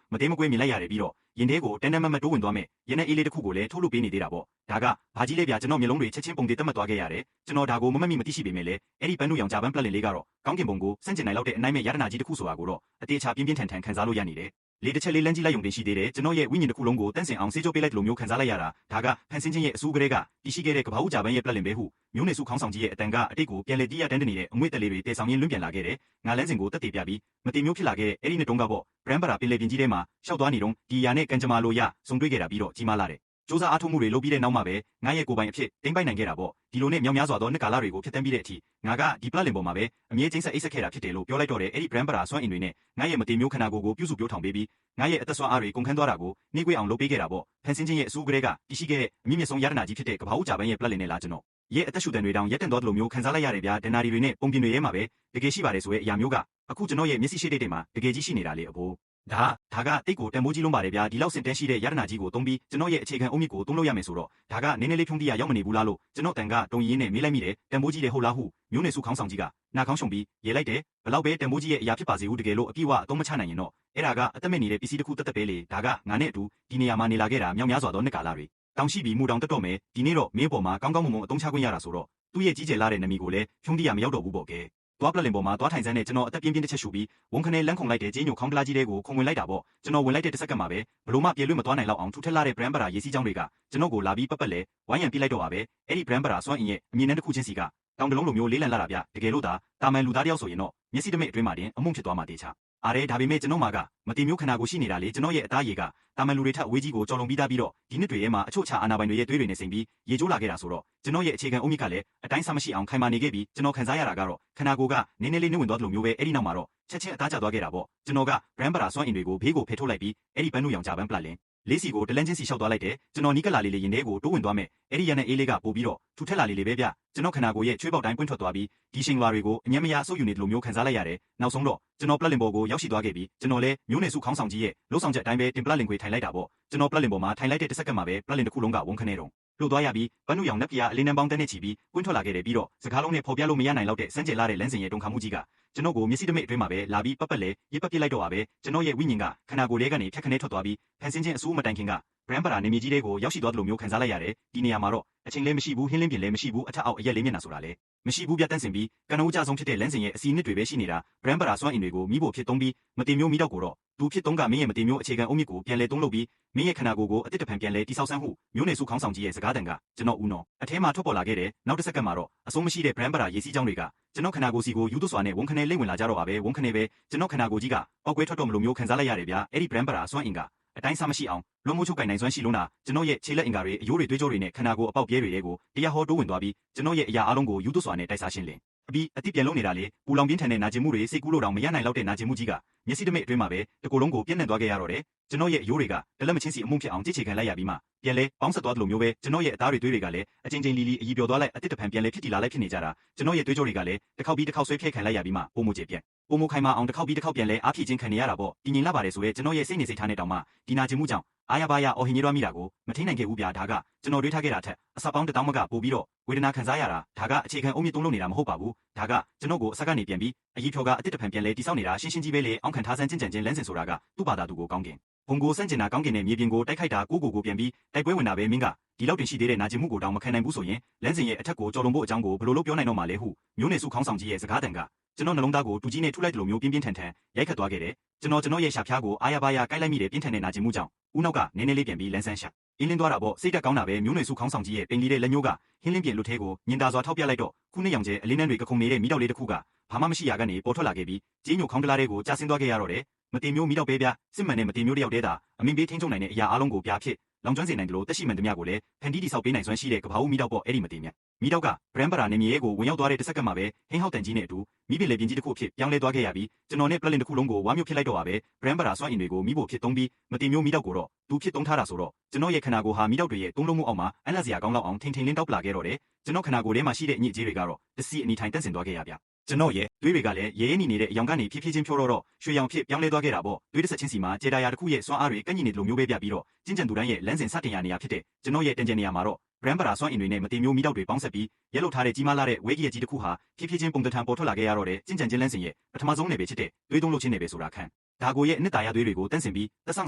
မသေးမကွေးမြင်လိုက်ရတယ်ပြီးတော့ရင်ထဲကိုတန်းတန်းမတ်မတ်တိုးဝင်သွားမယ်ရင်းနဲ့အေးလေးတစ်ခုကိုလည်းထုတ်လုပ်ပေးနေသေးတာပေါ့ဒါကဘာကြီးလေးပြကျွန်တော်မျိုးလုံးတွေချက်ချင်းပုံသေးတက်မှတ်သွားခဲ့ရတယ်ကျွန်တော်ဒါကိုမမတ်မိမသိရှိပေမဲ့လည်းအဲ့ဒီပန်းနုရောင်ဂျာပန်းပလက်လင်လေးကတော့ကောင်းကင်ဘုံကိုစန့်ကျင်နိုင်လောက်တဲ့အနိုင်မဲ့ရတနာကြီးတစ်ခုဆိုတာကိုတော့အတေချာပြင်းပြင်းထန်ထန်ခံစားလို့ရနေတယ်လေတစ်ချက်လေးလမ်းကြီးလိုက်ယုံတင်ရှိသေးတယ်ကျွန်တော်ရဲ့ဝိညာဉ်တစ်ခုလုံးကိုတန့်စင်အောင်ဆေးကြောပေးလိုက်လို့မျိုးခံစားလိုက်ရတာဒါကဖန်ဆင်းခြင်းရဲ့အစူးကလေးကတည်ရှိခဲ့တဲ့ကဘာဦးဂျာပန်းရဲ့ပလက်လင်ပဲဟုမျိုးနေစုခေါင်းဆောင်ကြီးရဲ့အတန်ကအတိတ်ကိုပြန်လေတီးရတန်းနေတဲ့အမွေတက်လေးတွေတဲဆောင်ရင်းလွင့်ပြန်လာခဲ့တယ်ငါလန်းစင်ကိုတက်တည်ပြပြီးမတင်မျိုးဖြစ်လာခဲ့တဲ့အဲ့ဒီနှစ်တုန်းကပေါ့ဗရန်ပရာပင်လေပင်ကြီးထဲမှာရှောက်သွားနေတော့ဒီယာနဲ့ကန်ဂျမာလိုရဆုံတွေ့ခဲ့တာပြီးတော့ကြီးမားလာတယ်စူးစမ်းအားထုတ်မှုတွေလုပ်ပြီးတဲ့နောက်မှာပဲငါရဲ့ကိုယ်ပိုင်အဖြစ်တင်းပိုက်နိုင်ခဲ့တာပေါ့ဒီလိုနဲ့မြောင်များစွာသောနှစ်ကာလတွေကိုဖျက်ဆီးပြီးတဲ့အထိငါကဒီပလက်လင်ပေါ်မှာပဲအမြဲကျင်းဆက်အိတ်ဆက်ခဲ့တာဖြစ်တယ်လို့ပြောလိုက်တော့တယ်အဲ့ဒီဗရန်ပရာစွမ်းအင်တွေနဲ့ငါရဲ့မတင်မျိုးခန္ဓာကိုယ်ကိုပြုစုပြောထောင်ပေးပြီးငါရဲ့အသက်စွမ်းအားတွေကုန်ခန်းသွားတာကိုနှိမ့်ကွေးအောင်လုပ်ပေးခဲ့တာပေါ့ဖန်ဆင်းခြင်းရဲ့အစူးကလေးကတရှိခဲ့တဲ့အမြင့်မြတ်ဆုံးရတနာကြီးဖြစ်တဲ့ကဘာဦးဂျာပန်းရဲ့ပလက်လင်နဲ့လားကျွန်တော်ရဲ့အသက်ရှူတန်တွေတောင်ရက်တန်သွားတယ်လို့မျိုးခံစားလိုက်ရတယ်ဗျာဒန်နာရီတွေနဲ့ပုံပြင်တွေရဲ့မှာပဲတကယ်ရှိပါတယ်ဆိုတဲ့အရာမျိုးကအခုကျွန်တော်ရဲ့မျက်စိရှိတဲ့တိတ်မှာတကယ်ကြီးရှိနေတာလေအဖိုးဒါကတိတ်ကိုတန်ဖိုးကြီးလုံးပါတယ်ဗျာဒီလောက်စင်တန်းရှိတဲ့ရတနာကြီးကိုသုံးပြီးကျွန်တော်ရဲ့အခြေခံအုံးမြစ်ကိုသုံးလို့ရမယ်ဆိုတော့ဒါကနည်းနည်းလေးဖြုံးတိရရောက်မနေဘူးလားလို့ကျွန်တော်တန်ကတုံရင်းနဲ့မေးလိုက်မိတယ်တန်ဖိုးကြီးတယ်ဟုတ်လားဟုမျိုးနေစုခေါင်းဆောင်ကြီးကနာခေါင်းရှုံပြီးရေလိုက်တယ်ဘလောက်ပဲတန်ဖိုးကြီးရဲ့အရာဖြစ်ပါစေဟုတကယ်လို့အပြည့်ဝအသုံးမချနိုင်ရင်တော့အဲ့ဒါကအသက်မဲ့နေတဲ့ပစ္စည်းတစ်ခုတက်တက်ပဲလေဒါကငါနဲ့အတူဒီနေရာမှာနေလာခဲ့တာမြောက်များစွာသောနှစ်ကာလတွေတောင်ရှိပြီးမူတောင်တက်တော့မယ်ဒီနေ့တော့မင်းပေါ်မှာကောင်းကောင်းမွန်မွန်အသုံးချခွင့်ရတာဆိုတော့သူ့ရဲ့ကြီးကျယ်လာတဲ့နမီကိုလည်းဖြုံးတိရမရောက်တော့ဘူးပေါ့ကဲသွားပလက်လင်ပေါ်မှာသွားထိုင်စမ်းနဲ့ကျွန်တော်အသက်ပြင်းပြင်းတစ်ချက်ရှူပြီးဝန်ခနဲ့လန်းခုန်လိုက်တဲ့ဂျင်းညိုခေါင်းကလာကြီးတွေကိုခုံဝင်လိုက်တာပေါ့ကျွန်တော်ဝင်လိုက်တဲ့တစ်စက္ကန့်မှာပဲဘလို့မှပြေလွတ်မသွားနိုင်လောက်အောင်ထူထက်လာတဲ့ဗရန်ပရာရေးစီးကြောင်းတွေကကျွန်တော်ကိုလာပြီးပတ်ပတ်လဲဝိုင်းရံပြလိုက်တော့ပါပဲအဲ့ဒီဗရန်ပရာစွမ်းအင်ရဲ့အမြင်နဲ့တစ်ခုချင်းစီကတောင်တလုံးလိုမျိုးလေးလံလာတာဗျတကယ်လို့သာတာမန်လူသားတယောက်ဆိုရင်တော့မျက်စိတမိတ်အတွင်းမှာတင်အမှုန့်ဖြစ်သွားမှတေချာအားရဲဒါပေမဲ့ကျွန်တော်မှာကမတင်မျိုးခန္ဓာကိုရှိနေတာလေကျွန်တော်ရဲ့အသားရည်ကတာမန်လူတွေထက်အဝေးကြီးကိုကြော်လွန်ပြီးသားပြီးတော့ဒီနှစ်တွေထဲမှာအချို့ချာအာနာပိုင်တွေရဲ့သွေးတွေနဲ့စိမ်ပြီးရေကျိုးလာခဲ့တာဆိုတော့ကျွန်တော်ရဲ့အခြေခံအုံးမြစ်ကလည်းအတိုင်းစားမရှိအောင်ခိုင်မာနေခဲ့ပြီးကျွန်တော်ခံစားရတာကတော့ခန္ဓာကိုယ်ကနည်းနည်းလေးနှိမ့်ဝင်သွားတယ်လို့မျိုးပဲအဲ့ဒီနောက်မှာတော့ချက်ချင်းအသားကျသွားခဲ့တာပေါ့ကျွန်တော်ကဗရန်ပရာစွမ်းအင်တွေကိုဘေးကိုဖယ်ထုတ်လိုက်ပြီးအဲ့ဒီပန်းနုရောင်ဂျာပန်းပလက်လင်လေးစီကိုတလန်းချင်းစီလျှောက်သွားလိုက်တယ်ကျွန်တော်နီးကလာလေးရင်ထဲကိုတိုးဝင်သွားမယ်အဲ့ဒီရန်နဲ့အေးလေးကပို့ပြီးတော့ထူထက်လာလေးပဲဗျကျွန်တော်ခန္ဓာကိုယ်ရဲ့ချွေးပေါက်တိုင်းပွင့်ထွက်သွားပြီးဒီရှင်လွာတွေကိုအညံ့မရအဆုပ်ယူနေတယ်လို့မျိုးခံစားလိုက်ရတယ်နောက်ဆုံးတော့ကျွန်တော်ပလက်လင်ပေါ်ကိုရောက်ရှိသွားခဲ့ပြီးကျွန်တော်လည်းမျိုးနယ်စုခေါင်းဆောင်ကြီးရဲ့လှုပ်ဆောင်ချက်အတိုင်းပဲတင်ပလက်လင်ခွေထိုင်လိုက်တာပေါ့ကျွန်တော်ပလက်လင်ပေါ်မှာထိုင်လိုက်တဲ့တစ်စက္ကန့်မှာပဲပလက်လင်တစ်ခုလုံးကဝန်ခနဲ့တော့လှုပ်သွားရပြီးပန်းနုရောင်နက်ပြာအလင်းနှံပေါင်းတန်းနဲ့ချီပြီးပွင့်ထွက်လာခဲ့တယ်ပြီးတော့စကားလုံးနဲ့ဖော်ပြလို့မရနိုင်လောက်တဲ့စမ်းကြယ်လာတဲ့လမ်းစဉ်ရဲ့တုံခါမှုကြီးကကျွန်တော်ကိုမျက်စိတမိတ်အတွင်းမှာပဲလာပြီးပတ်ပတ်လဲရစ်ပတ်ပြစ်လိုက်တော့ပါပဲကျွန်တော်ရဲ့ဝိညာဉ်ကခန္ဓာကိုယ်ထဲကနေဖြတ်ခနဲထွက်သွားပြီးဖန်ဆင်းခြင်းအစိုးမတိုင်ခင်က brand ပါရာနေမြေကြီးတွေကိုရောက်ရှိသွားသလိုမျိုးခံစားလိုက်ရတယ်ဒီနေရာမှာတော့အချိန်လည်းမရှိဘူးဟင်းလင်းပြင်လည်းမရှိဘူးအထက်အောက်အရက်လေးမျက်နှာဆိုတာလေမရှိဘူးပြတန့်စင်ပြီးကနဦးကြဆုံးဖြစ်တဲ့လမ်းစဉ်ရဲ့အစီအနှစ်တွေပဲရှိနေတာ brand ပါရာစွမ်းအင်တွေကိုမိဖို့ဖြစ်သုံးပြီးမတင်မျိုးမိတော့ကိုတော့သူဖြစ်သုံးကမင်းရဲ့မတင်မျိုးအခြေခံအုတ်မြစ်ကိုပြန်လဲသုံးလုပ်ပြီးမင်းရဲ့ခန္ဓာကိုယ်ကိုအတစ်တဖန်ပြန်လဲတိဆောက်ဆန်းမှုမျိုးနယ်စုခေါင်းဆောင်ကြီးရဲ့စကားတန်ကကျွန်တော်ဦးနော်အထဲမှာထွက်ပေါ်လာခဲ့တဲ့နောက်တစ်စက္ကန့်မှာတော့အဆုံးမရှိတဲ့ brand ပါရာရေးစည်းကြောင်းတွေကကျွန်တော်ခန္ဓာကိုယ်စီကိုယူသွစွာနဲ့ဝန်ခနဲ့လိမ့်ဝင်လာကြတော့ပါပဲဝန်ခနဲ့ပဲကျွန်တော်ခန္ဓာကိုယ်ကြီးကပောက်ကွဲထွက်တော့မလို့မျိုးခံစားလိုက်ရတယ်ဗျာအဲ့ဒီ brand ပါရာစွမ်းအင်ကအတိုင်းစားမရှိအောင်လွန်မိုးချုပ်ကင်နိုင်စွမ်းရှိလုံးတာကျွန်တော်ရဲ့ခြေလက်အင်္ဂါတွေအယိုးတွေတွေးကြောတွေနဲ့ခန္ဓာကိုယ်အပေါက်ပြဲတွေကိုတရားဟောတိုးဝင်သွားပြီးကျွန်တော်ရဲ့အရာအလုံးကိုယူသွစွာနဲ့တိုက်စားရှင်းလင်းအပြီးအတိပြန်လုံးနေတာလေပူလောင်ပြင်းထန်တဲ့နာကျင်မှုတွေစိတ်ကူးလို့တောင်မရနိုင်လောက်တဲ့နာကျင်မှုကြီးကမျက်စိတမိတ်အတွင်းမှာပဲတကူလုံးကိုပြန့်နှံ့သွားခဲ့ရတော့တယ်ကျွန်တော်ရဲ့အယိုးတွေကတလက်မချင်းစီအမှုဖြစ်အောင်ကြိတ်ချေခံလိုက်ရပြီးမှပြန်လဲပေါင်းဆက်သွားသလိုမျိုးပဲကျွန်တော်ရဲ့အသားတွေသွေးတွေကလည်းအချင်းချင်းလီလီအည်ပြော်သွားလိုက်အတစ်တဖန်ပြန်လဲဖြစ်တည်လာလိုက်ဖြစ်နေကြတာကျွန်တော်ရဲ့သွေးကြောတွေကလည်းတစ်ခေါက်ပြီးတစ်ခေါက်ဆွဲဖျက်ခံလိုက်ရပြီးမှပုံမကျေပြက်ပုံမခိုင်မအောင်တစ်ခေါက်ပြီးတစ်ခေါက်ပြန်လဲအားဖြည့်ခြင်းခံနေရတာပေါ့တည်ငြိမ်လာပါတယ်ဆိုရဲကျွန်တော်ရဲ့စိတ်နေစိတ်ထားနဲ့တောင်မှဒီနာကျင်မှုကြောင့်အားရပါရအော်ဟင်ရမိတာကိုမထိနိုင်ခဲ့ဘူးဗျာဒါကကျွန်တော်တွေးထားခဲ့တာထက်အစပေါင်းတစ်တောင်းမကပို့ပြီးတော့ဝေဒနာခံစားရတာဒါကအခြေခံအုံမြင့်သုံးလို့နေတာမဟုတ်ပါဘူးဒါကကျွန်တော်ကိုအစကနေပြန်ပြီးအကြီးဖြော်ကအတစ်တဖန်ပြန်လဲတိဆောက်နေတာရှင်းရှင်းကြီးပဲလေအောင်းခံထားစမ်းကျင့်ကြံခြင်းလမ်းစဉ်ဆိုတာကသူ့ဘာသာသူကိုကောင်းကင်ဘုံကိုစန့်ကျင်တာကောင်းကင်နဲ့မြေပြင်ကိုတိုက်ခိုက်တာကိုပြန်ပြီးတိုက်ပွဲဝင်တာပဲမင်းကဒီလောက်တင်ရှိသေးတဲ့နာကျင်မှုကိုတောင်မခံနိုင်ဘူးဆိုရင်လမ်းစဉ်ရဲ့အထက်ကိုကြော်လွန်ဖို့အကြောင်းကိုဘယ်လိုလုပ်ပြောနိုင်တော့မှလဲဟုမျိုးနယ်စုခေါင်းဆောင်ကြီးရဲ့စကားတန်ကကျွန်တော်နှလုံးသားကိုတူကြီးနဲ့ထုလိုက်တယ်လို့မျိုးပြင်းပြင်းထန်ထန်ရိုက်ခတ်သွားခဲ့တယ်ကျွန်တော်ရဲ့ရှာဖျားကိုအားရပါရကိုက်လိုက်မိတဲ့ပြင်းထန်တဲ့နာကျင်မှုကြောင့်ဦးနောက်ကနည်းနည်းလေးပြန်ပြီးလမ်းဆန်းရှာအင်းလင်းသွားတာပေါ့စိတ်တက်ကောင်းတာပဲမျိုးနယ်စုခေါင်းဆောင်ကြီးရဲ့ပိန်လီတဲ့လက်ညှိုးကဟင်းလင်းပြင်လွတ်သေးကိုညင်တာစွာထောက်ပြလိုက်တော့ခုနှစ်ရောင်ကျဲအလင်းနှန်းတွေကခုန်နေတဲ့မိတော့လေးတစ်ခုကဘာမှမရှိရကနေပေါ်ထွက်လာခဲ့ပြီးကြီးညိုခေါင်းကလားတွေကိုကြာဆင်းသွားခဲ့ရတော့တယ်မတင်မျိုးမိတော့ပဲဗျစစ်မှန်တဲ့မတင်မျိုးတယောက်တည်းသာအမင်းပေးထင်းချုံနိုင်တဲ့အရာအလုံးကိုပြဖြစ်လောင်ကျွမ်းစေနိုင်တယ်လို့တက်ရှိမှန်သမျှကိုလည်းဖန်တီးတိဆောက်ပေးနိုင်စွမ်းရှိတဲ့ကဘာဦးမိတော့ပေါ့အဲ့ဒီမတင်မြတ်မိတော့က brand ပါရာနေမြေရဲ့ကိုဝင်ရောက်သွားတဲ့တစ်စက္ကန့်မှာပဲဟင်းဟောက်တန်ကြီးနဲ့အတူမိပင်လေပြင်းကြီးတစ်ခုဖြစ်ပြောင်းလဲသွားခဲ့ရပြီးကျွန်တော်နဲ့ပလက်လင်တစ်ခုလုံးကိုဝါမျိုးဖြစ်လိုက်တော့ပါပဲ brand ပါရာစွမ်းအင်တွေကိုမိဖို့ဖြစ်သုံးပြီးမတင်မျိုးမိတော့ကိုတော့သူဖြစ်သုံးထားတာဆိုတော့ကျွန်တော်ရဲ့ခန္ဓာကိုယ်ဟာမိတော့တွေရဲ့သုံးလုံးမှုအောက်မှာအန်လက်စရာကောင်းလောက်အောင်ထိန်ထိန်လင်းတောက်ပလာခဲ့တော့တယ်ကျွန်တော်ခန္ဓာကိုယ်ထဲမှာရှိတဲ့အညစ်အကြေးတွေကတော့တစီအနီထိုင်တက်ဆင်သွားခဲ့ရဗျကျွန်တော်ရဲ့သွေးတွေကလည်းရဲရဲနီနေတဲ့အယောင်ကနေဖြည်းဖြည်းချင်းဖြိုးတော့ရွှေရောင်ဖြစ်ပြောင်းလဲသွားခဲ့တာပေါ့သွေးတစ်ဆက်ချင်းစီမှာကြေတာယာတစ်ခုရဲ့စွမ်းအားတွေကန့်ညီနေတယ်လို့မျိုးပဲပြပြီးတော့ကျင့်ကြံသူတိုင်းရဲ့လမ်းစဉ်စတင်ရနေရဖြစ်တဲ့ကျွန်တော်ရဲ့တန်ကြံနေရမှာတော့ brand ပါရာစွမ်းအင်တွေနဲ့မတင်မျိုးမိတော့တွေပေါင်းဆက်ပြီးရဲလုတ်ထားတဲ့ကြီးမားလာတဲ့ဝဲကြီးရဲ့ကြီးတစ်ခုဟာဖြည်းဖြည်းချင်းပုံတံထန်ပေါ်ထွက်လာခဲ့ရတော့တဲ့ကျင့်ကြံခြင်းလမ်းစဉ်ရဲ့ပထမဆုံးနယ်ပဲဖြစ်တဲ့သွေးသုံးလို့ချင်းနယ်ပဲဆိုတာခံဒါကိုရဲ့အနှစ်သာရသွေးတွေကိုတန့်စင်ပြီးသက်ဆောင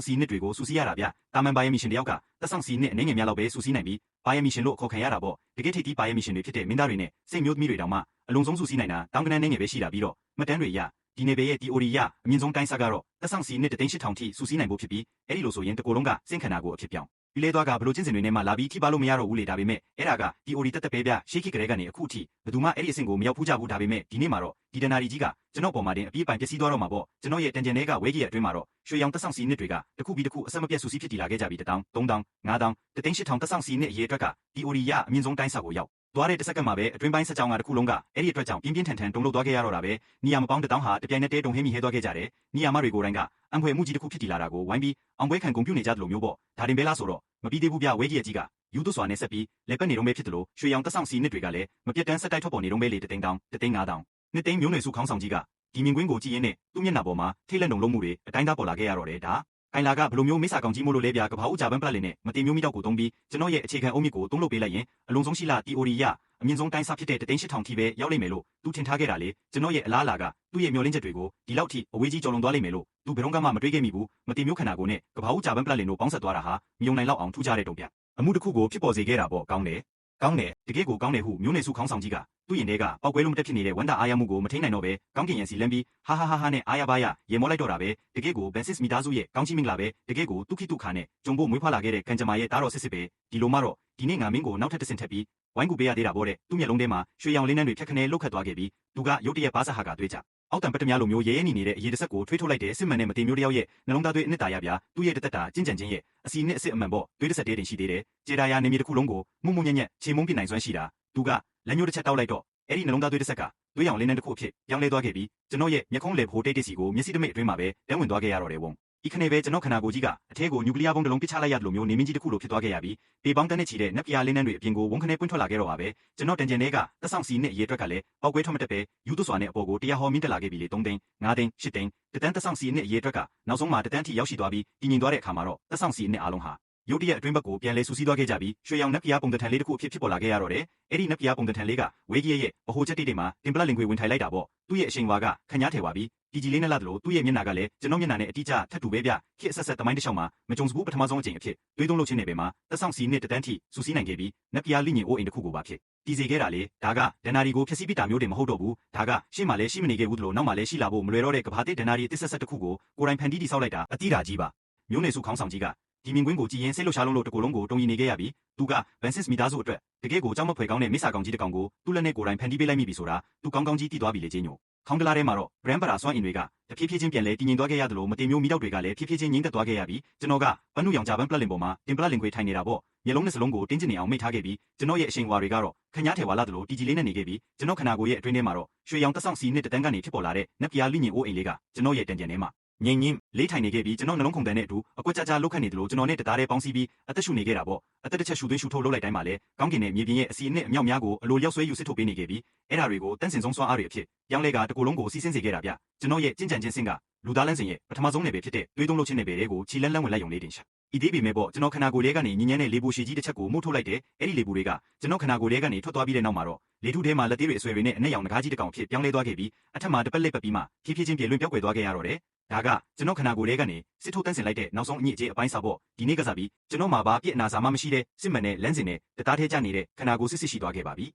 ်စီနှစ်တွေကိုစူးစီးရတာဗျတာမန်ပါယမီရှင်တယောက်ကသက်ဆောင်စီနှစ်အနေငယ်များလောက်ပဲစူးစီးနိုင်ပြီးပါယမီရှင်လို့ခေါ်ခံရတာပေါ့တကယ်ထိပ်တီးပါယမီရှင်တွေဖြစ်တဲ့မင်းသားတွေနဲ့စိတ်မျိုးသမီးတွေတောင်မှအလုံးစုံစူးစီးနိုင်တာတောင်းကနန်းနေငယ်ပဲရှိတာပြီးတော့မတန်းတွေရဒီနယ်ပဲရဲ့ theory ရအမြင့်ဆုံးတိုင်းစားကတော့သက်ဆောင်စီနှစ်3,800ထိစူးစီးနိုင်ဖို့ဖြစ်ပြီးအဲ့ဒီလိုဆိုရင်တကိုယ်လုံးကစင့်ခန္ဓာကိုအဖြစ်ပြောင်းဒီလေသွားကဘလို့ချင်းစင်တွေနဲ့မှလာပြီးထိပါလို့မရတော့ဘူးလေဒါပေမဲ့အဲ့ဒါက theory တက်ပဲဗျရှေးခေတ်ကလေးကနေအခုထိဘယ်သူမှအဲ့ဒီအဆင့်ကိုမရောက်ဖူးကြဘူးဒါပေမဲ့ဒီနေ့မှာတော့ဒီဒနာရီကြီးကကျွန်တော်ပေါ်မှာတင်အပြည့်ပိုင်ပျက်စီးသွားတော့မှာပေါ့ကျွန်တော်ရဲ့တန်ကြံတွေကဝဲကြီးရဲ့အတွင်းမှာတော့ရွှေရောင်သက်ဆောင်စီနှစ်တွေကတစ်ခုပြီးတစ်ခုအဆက်မပြတ်စူးစီးဖြစ်တည်လာခဲ့ကြပြီး1000 3000 5000 1,800သက်ဆောင်စီနှစ်အရေးအတွက်က theory ရအမြင့်ဆုံးတိုင်းစာကိုရောက်သွားတဲ့တစ်စက္ကန့်မှာပဲအတွင်းပိုင်းဆက်ကြောင်းကတစ်ခုလုံးကအဲ့ဒီအတွက်ကြောင့်ပြင်းပြင်းထန်ထန်တုံလို့သွားခဲ့ရတော့တာပဲနီယာမပေါင်း1000ဟာတပြိုင်နက်တည်းတုံဟင်းမိဟဲသွားခဲ့ကြတယ်နီယာမတွေကိုယ်တိုင်ကအံဖွယ်မှုကြီးတစ်ခုဖြစ်တည်လာတာကိုဝိုင်းပြီးအောင်ပွဲခံဂုဏ်ပြုနေကြတယ်လို့မျိုးပေါ့ဒါတင်ပဲလားဆိုတော့မပြီးသေးဘူးဗျဝဲကြီးရဲ့ကြီးကယူသွစွာနဲ့ဆက်ပြီးလက်ပတ်နေတော့ပဲဖြစ်တယ်လို့ရွှေရောင်သက်ဆောင်စီနှစ်တွေကလည်းမပြတ်တမ်းဆက်တိုက်ထွက်ပေါ်နေတော့ပဲလေတသိန်းတောင်တသိန်း5000နှစ်သိန်းမျိုးနွယ်စုခေါင်းဆောင်ကြီးကဒီမြင်ကွင်းကိုကြည့်ရင်းနဲ့သူ့မျက်နှာပေါ်မှာထိတ်လက်နှုံလုံးမှုတွေအတိုင်းသားပေါ်လာခဲ့ရတော့တယ်ဒါခိုင်လာကဘလိုမျိုးမိစ္ဆာကောင်ကြီးမို့လို့လဲဗျာကဘာဦးကြပန်းပလက်လင်နဲ့မတင်မျိုးမိတော့ကိုသုံးပြီးကျွန်တော်ရဲ့အခြေခံအုံမြစ်ကိုသုံးလို့ပေးလိုက်ရင်အလုံးစုံရှိလာ theory ရအမြင့်ဆုံးတိုင်းစားဖြစ်တဲ့1,800ထိပဲရောက်လိမ့်မယ်လို့သူထင်ထားခဲ့တာလေကျွန်တော်ရဲ့အလားအလာကသူ့ရဲ့မျှော်လင့်ချက်တွေကိုဒီလောက်ထိအဝေးကြီးကျော်လွန်သွားလိမ့်မယ်လို့သူဘယ်တော့မှမတွေးခဲ့မိဘူးမတင်မျိုးခန္ဓာကိုယ်နဲ့ကဘာဦးကြပန်းပလက်လင်တို့ပေါင်းဆက်သွားတာဟာမယုံနိုင်လောက်အောင်ထူးခြားတဲ့တုံ့ပြန်အမှုတစ်ခုကိုဖြစ်ပေါ်စေခဲ့တာပေါ့ကောင်းတယ်တကယ်ကိုကောင်းတယ်ဟုမျိုးနယ်စုခေါင်းဆောင်ကြီးကသူ့ရင်ထဲကပောက်ကွဲလို့မတက်ဖြစ်နေတဲ့ဝန်တာအားရမှုကိုမထိန်နိုင်တော့ပဲကောင်းကင်ရန်စီလမ်းပြီးဟာနဲ့အားရပါရရေမောလိုက်တော့တာပဲတကယ်ကိုဘန်စစ်မီသားစုရဲ့ကောင်းချီးမင်္ဂလာပဲတကယ်ကိုတုခိတုခါနဲ့ဂျုံဖို့မွေးဖွားလာခဲ့တဲ့ကံကြမ္မာရဲ့တားတော်စစ်ပဲဒီလိုမှတော့ဒီနေ့ငါမင်းကိုနောက်ထပ်တစ်ဆင့်ထပ်ပြီးဝိုင်းကူပေးရသေးတာပေါ့တဲ့သူ့မျက်လုံးထဲမှာရွှေရောင်လင်းနှန်းတွေဖြတ်ခနဲလုတ်ခတ်သွားခဲ့ပြီးသူကရုတ်တရက်ဘားစားဟာကတွေးကြအောက်တံပတ္တများလိုမျိုးရဲရဲနေနေတဲ့အရေးတစ်ဆက်ကိုထွေးထုတ်လိုက်တဲ့စစ်မှန်တဲ့မတင်မျိုးတယောက်ရဲ့နှလုံးသားသွေးအနှစ်သာရပြသူ့ရဲ့တသက်တာကျင့်ကြံခြင်းရဲ့အစီနဲ့အစစ်အမှန်ပေါ့သွေးတစ်ဆက်တည်းတင်ရှိသေးတယ်ကြေတာယာနေမြေတစ်ခုလုံးကိုမှုမှုညံ့ညံ့ခြေမုံပြနိုင်စွမ်းရှိတာသူကလက်ညှိုးတစ်ချက်တောက်လိုက်တော့အဲ့ဒီနှလုံးသားသွေးတစ်ဆက်ကသွေးရောင်လင်းနှန်းတစ်ခုအဖြစ်ပြောင်းလဲသွားခဲ့ပြီးကျွန်တော်ရဲ့မျက်ခုံးလေဖိုးတိတ်တိတ်စီကိုမျက်စိတမိတ်အတွင်းမှာပဲတန်းဝင်သွားခဲ့ရတော့တယ်ဝုံဤခနဲ့ပဲကျွန်တော်ခန္ဓာကိုယ်ကြီးကအထဲကိုနျူကလ িয়ার ဘုံတစ်လုံးပစ်ချလိုက်ရတယ်လို့မျိုးနေမင်းကြီးတစ်ခုလိုဖြစ်သွားခဲ့ရပြီးပေပေါင်းတန်းနဲ့ချီတဲ့နက်ပြားလင်းနှန်းတွေအပြင်ကိုဝုံခနဲ့ပွင့်ထွက်လာခဲ့တော့ပါပဲကျွန်တော်တန်ကြံတွေကသက်ဆောင်စီနဲ့အရေးအတွက်ကလည်းပောက်ကွဲထွက်မတက်ပဲယူသွစွာနဲ့အပေါ်ကိုတရားဟောမင်းတက်လာခဲ့ပြီလေ3သိန်း5သိန်း8သိန်းတတန်းသက်ဆောင်စီနဲ့အရေးအတွက်ကနောက်ဆုံးမှာတတန်းထိရောက်ရှိသွားပြီးတည်ငြိမ်သွားတဲ့အခါမှာတော့သက်ဆောင်စီနဲ့အားလုံးဟာရုတ်တရက်အတွင်းဘက်ကိုပြန်လဲဆူဆီးသွားခဲ့ကြပြီးရွှေရောင်နက်ပြားပုံတထန်လေးတစ်ခုအဖြစ်ပေါ်လာခဲ့ရတော့တယ်အဲ့ဒီနက်ပြားပုံတထန်လေးကဝေးကြီးရဲ့ဗဟိုချက်တိတ်တွေမှာတင်ပလက်လင်ခွေဝင်ထိုင်လိုက်တာပေါ့သူ့ရဲ့အရှိန်ဝါကခညားထဲဝါပြီး တီကြီးလေးနဲ့လာတယ်လို့သူ့ရဲ့မျက်နှာကလည်းကျွန်တော်မျက်နှာနဲ့အတိအကျထပ်တူပဲဗျခေတ်အဆက်ဆက်တမိုင်းတစ်လျှောက်မှာမကြုံစဘူးပထမဆုံးအကြိမ်အဖြစ်သွေးသွင်းလို့ချင်းနယ်ပယ်မှာတက်ဆောင်စီနှစ်တန်းထိစူးစီးနိုင်ခဲ့ပြီးနက်ပြားလိညင်အိုးအိမ်တစ်ခုကိုပါဖြစ်တည်စေခဲ့တာလေဒါကဒန်နာရီကိုဖျက်ဆီးပစ်တာမျိုးတင်မဟုတ်တော့ဘူးဒါကရှေ့မှာလည်းရှိမနေခဲ့ဘူးလို့နောက်မှာလည်းရှိလာဖို့မလွယ်တော့တဲ့ကဘာတစ်ဒန်နာရီတစ်ဆက်ဆက်တစ်ခုကိုကိုယ်တိုင်ဖန်တီးတည်ဆောက်လိုက်တာအတိဓာကြီးပါမျိုးနယ်စုခေါင်းဆောင်ကြီးကဒီမြင်ကွင်းကိုကြည်ရင်စိတ်လှရှားလုံးလို့တကူလုံးကိုတုံ့ပြန်နေခဲ့ရပြီးသူကဗန်စစ်မိသားစုအတွက်တကယ်ကိုကြောက်မဖွယ်ကောင်းတဲ့မစ္စာကောင်ကြီးတစ်ကောင်ကိုသူ့လက်နဲ့ကိုယ်တိုင်ဖန်တီးပေးလိုက်မိပြီဆိုတာသူကောင်းကောင်းကြီးသိသွားပြီလေချင်းညိုခေါင်းကလာထဲမှာတော့ဗရန်ပရာစွမ်းအင်တွေကတဖြည်းဖြည်းချင်းပြန်လဲတည်ငြိမ်သွားခဲ့ရတယ်လို့မတင်မျိုးမိတော့တွေကလည်းဖြည်းဖြည်းချင်းငြိမ်သက်သွားခဲ့ရပြီးကျွန်တော်ကဘန်းနုရောင်ကြပန်းပလက်လင်ပေါ်မှာတင်ပလက်လင်ခွေထိုင်နေတာပေါ့မျက်လုံးနဲ့စလုံးကိုတင်းကျင်နေအောင်မိတ်ထားခဲ့ပြီးကျွန်တော်ရဲ့အရှိန်ဝါတွေကတော့ခညားထဲဝါလာတယ်လို့တီကြီးလေးနဲ့နေခဲ့ပြီးကျွန်တော်ခနာကိုရဲ့အတွင်းထဲမှာတော့ရွှေရောင်တက်ဆောင်စီနှစ်တန်းကနေဖြစ်ပေါ်လာတဲ့နက်ပြားလိညင်အိုးအိမ်လေးကကျွန်တော်ရဲ့တန်ကြံထဲမှာငြိမ်ငင်းလေးထိုင်နေခဲ့ပြီးကျွန်တော်နှလုံးခုန်တန်းနဲ့အတူအကွက်ကြကြလှုပ်ခတ်နေတယ်လို့ကျွန်တော်နဲ့တသားတည်းပေါင်းစည်းပြီးအသက်ရှူနေခဲ့တာပေါ့အသက်တစ်ချက်ရှူသွင်းရှူထုတ်လုပ်လိုက်တိုင်းမှာလဲကောင်းကင်နဲ့မြေပြင်ရဲ့အစီအနစ်အမြောက်များကိုအလိုလျောက်ဆွဲယူစစ်ထုတ်ပေးနေခဲ့ပြီးအဲ့ဒါတွေကိုတန်းစင်ဆုံးစွမ်းအားတွေအဖြစ်ပြောင်းလဲကတကူလုံးကိုစီးဆင်းစေခဲ့တာဗျကျွန်တော်ရဲ့ကြင်ကြံချင်းစင်ကလူသားလန်းစင်ရဲ့ပထမဆုံးနယ်ပယ်ဖြစ်တဲ့သွေးသွင်းလုပ်ချင်းနယ်ပယ်တွေကိုခြီလန်းလန်းဝင်လိုက်ရုံလေးတင်ရှာဤသေးပေမဲ့ပေါ့ကျွန်တော်ခနာကိုယ်ထဲကနေညဉ့်ညမ်းတဲ့လေပူရှည်ကြီးတစ်ချက်ကိုမှုတ်ထုတ်လိုက်တယ်အဲ့ဒီလေပူတွေကကျွန်တော်ခနာကိုယ်ထဲကနေထွက်သွားပြီးတဲ့နောက်မှာတော့လေထုထဲမှာလက်သေးတွေအဆွဲတွေနဲ့အနက်ရောင်ငကားကြီးတစ်ကောင်ဖြစ်ပြောင်းလဲသွားခဲ့ပြီးအထက်မှာတပက်လက်ပတ်ပြီးမှဖြည်းဖြည်းချင်းပြေလွင်ပြောက်ွယ်သွားခဲ့ရတော့တယ်ဒါကကျွန်တော်ခနာကိုယ်ထဲကနေစစ်ထုတ်တန်းစင်လိုက်တဲ့နောက်ဆုံးအညစ်အကြေးအပိုင်းစာပေါ့ဒီနေ့ကစားပြီးကျွန်တော်မှာဘာပြစ်အနာစာမှမရှိတဲ့စစ်မှန်တဲ့လမ်းစဉ်နဲ့တသားထဲကျနေတဲ့ခနာကိုစစ်ရှိသွားခဲ့ပါပြီ